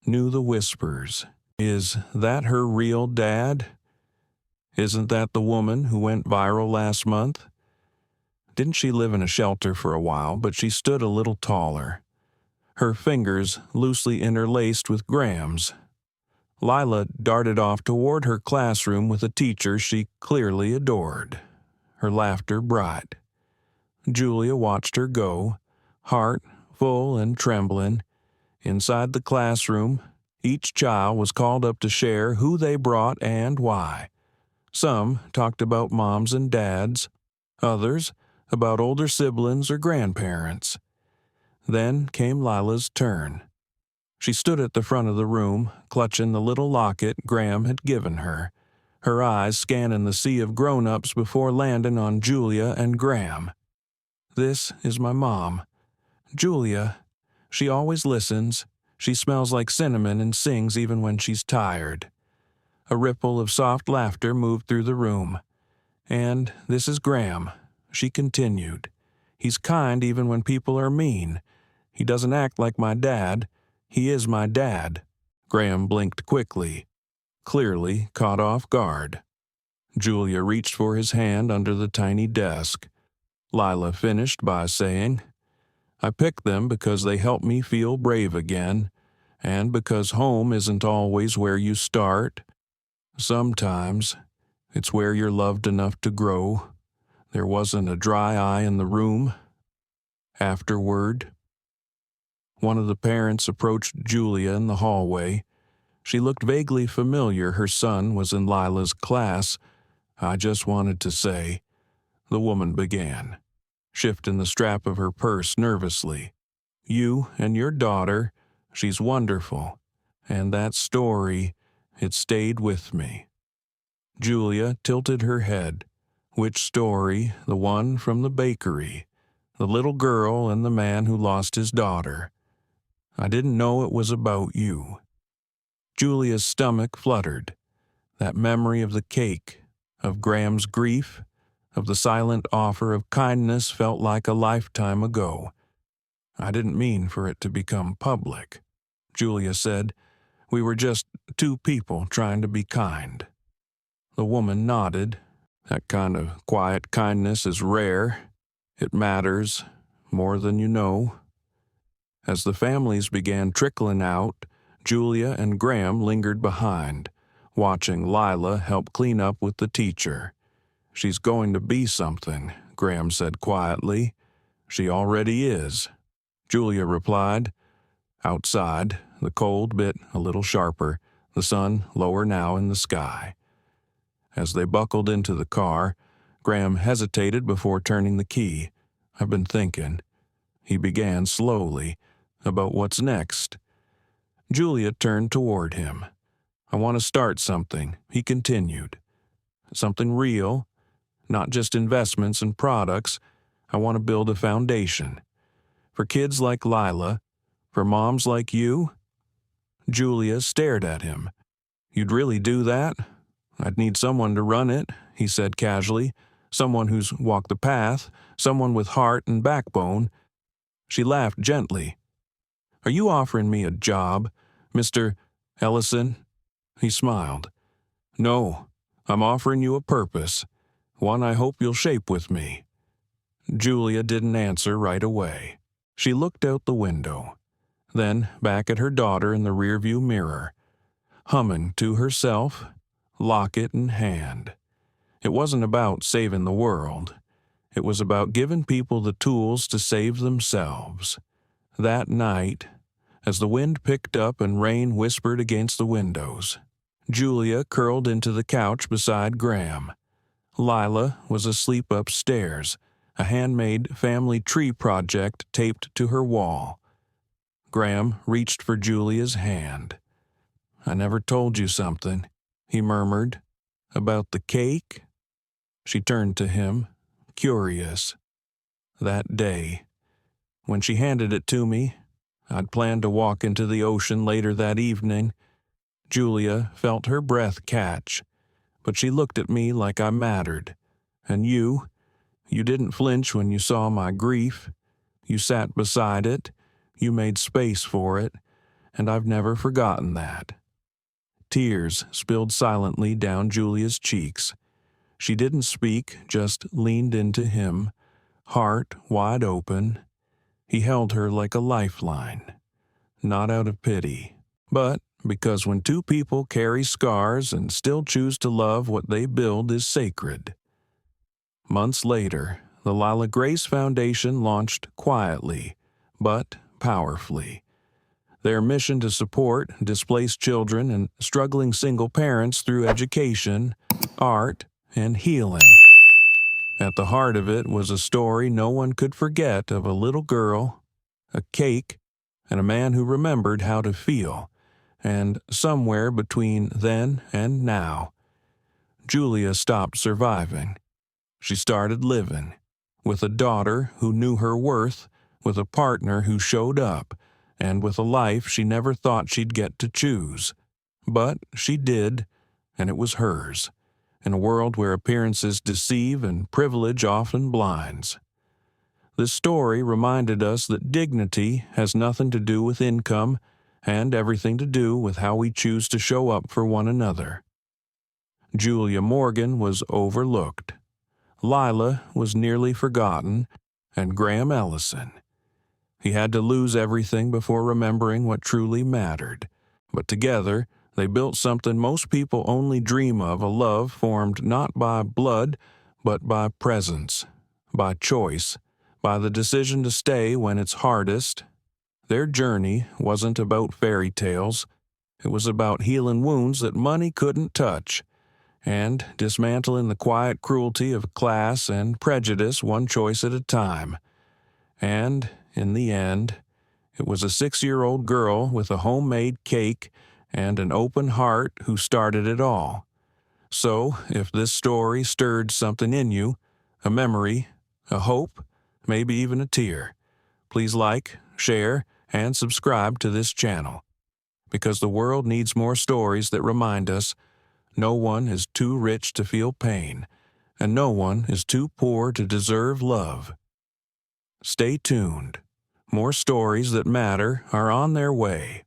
knew the whispers. Is that her real dad? Isn't that the woman who went viral last month? Didn't she live in a shelter for a while, but she stood a little taller, her fingers loosely interlaced with Graham's. Lila darted off toward her classroom with a teacher she clearly adored, her laughter bright. Julia watched her go, heart full and trembling. Inside the classroom, each child was called up to share who they brought and why. Some talked about moms and dads, others about older siblings or grandparents. Then came Lila's turn. She stood at the front of the room, clutching the little locket Graham had given her, her eyes scanning the sea of grown-ups before landing on Julia and Graham. "This is my mom. Julia. She always listens. She smells like cinnamon and sings even when she's tired." A ripple of soft laughter moved through the room. "And this is Graham," she continued. "He's kind even when people are mean. He doesn't act like my dad. He is my dad." Graham blinked quickly, clearly caught off guard. Julia reached for his hand under the tiny desk. Lila finished by saying, "I picked them because they help me feel brave again, and because home isn't always where you start. Sometimes it's where you're loved enough to grow." There wasn't a dry eye in the room. Afterward, one of the parents approached Julia in the hallway. She looked vaguely familiar. Her son was in Lila's class. "I just wanted to say," the woman began, shifting the strap of her purse nervously. "You and your daughter, she's wonderful. And that story, it stayed with me." Julia tilted her head. "Which story? The one from the bakery. The little girl and the man who lost his daughter. I didn't know it was about you." Julia's stomach fluttered. That memory of the cake, of Graham's grief, of the silent offer of kindness felt like a lifetime ago. "I didn't mean for it to become public," Julia said. "We were just two people trying to be kind." The woman nodded. "That kind of quiet kindness is rare. It matters more than you know." As the families began trickling out, Julia and Graham lingered behind, watching Lila help clean up with the teacher. "She's going to be something," Graham said quietly. "She already is," Julia replied. Outside, the cold bit a little sharper, the sun lower now in the sky. As they buckled into the car, Graham hesitated before turning the key. "I've been thinking," he began slowly, "about what's next." Julia turned toward him. "I want to start something," he continued. "Something real, not just investments and products. I want to build a foundation. For kids like Lila, for moms like you." Julia stared at him. "You'd really do that?" "I'd need someone to run it," he said casually. "Someone who's walked the path, someone with heart and backbone." She laughed gently. Are you offering me a job, Mr. Ellison?" He smiled. "No, I'm offering you a purpose, one I hope you'll shape with me." Julia didn't answer right away. She looked out the window, then back at her daughter in the rearview mirror, humming to herself, locket in hand. It wasn't about saving the world. It was about giving people the tools to save themselves. That night, as the wind picked up and rain whispered against the windows, Julia curled into the couch beside Graham. Lila was asleep upstairs, a handmade family tree project taped to her wall. Graham reached for Julia's hand. "I never told you something," he murmured. "About the cake?" She turned to him, curious. That day, when she handed it to me, I'd planned to walk into the ocean later that evening. Julia felt her breath catch, but she looked at me like I mattered. And you didn't flinch when you saw my grief. You sat beside it, you made space for it, and I've never forgotten that. Tears spilled silently down Julia's cheeks. She didn't speak, just leaned into him, heart wide open. He held her like a lifeline, not out of pity, but because when two people carry scars and still choose to love what they build is sacred. Months later, the Lila Grace Foundation launched quietly, but powerfully. Their mission to support displaced children and struggling single parents through education, art, and healing. At the heart of it was a story no one could forget of a little girl, a cake, and a man who remembered how to feel. And somewhere between then and now, Julia stopped surviving. She started living, with a daughter who knew her worth, with a partner who showed up, and with a life she never thought she'd get to choose. But she did, and it was hers, in a world where appearances deceive and privilege often blinds. This story reminded us that dignity has nothing to do with income and everything to do with how we choose to show up for one another. Julia Morgan was overlooked. Lila was nearly forgotten, and Graham Ellison. He had to lose everything before remembering what truly mattered. But together, they built something most people only dream of, a love formed not by blood, but by presence, by choice, by the decision to stay when it's hardest. Their journey wasn't about fairy tales. It was about healing wounds that money couldn't touch, and dismantling the quiet cruelty of class and prejudice one choice at a time. And, in the end, it was a 6-year-old girl with a homemade cake and an open heart who started it all. So, if this story stirred something in you, a memory, a hope, maybe even a tear, please like, share, and subscribe to this channel. Because the world needs more stories that remind us no one is too rich to feel pain, and no one is too poor to deserve love. Stay tuned. More stories that matter are on their way.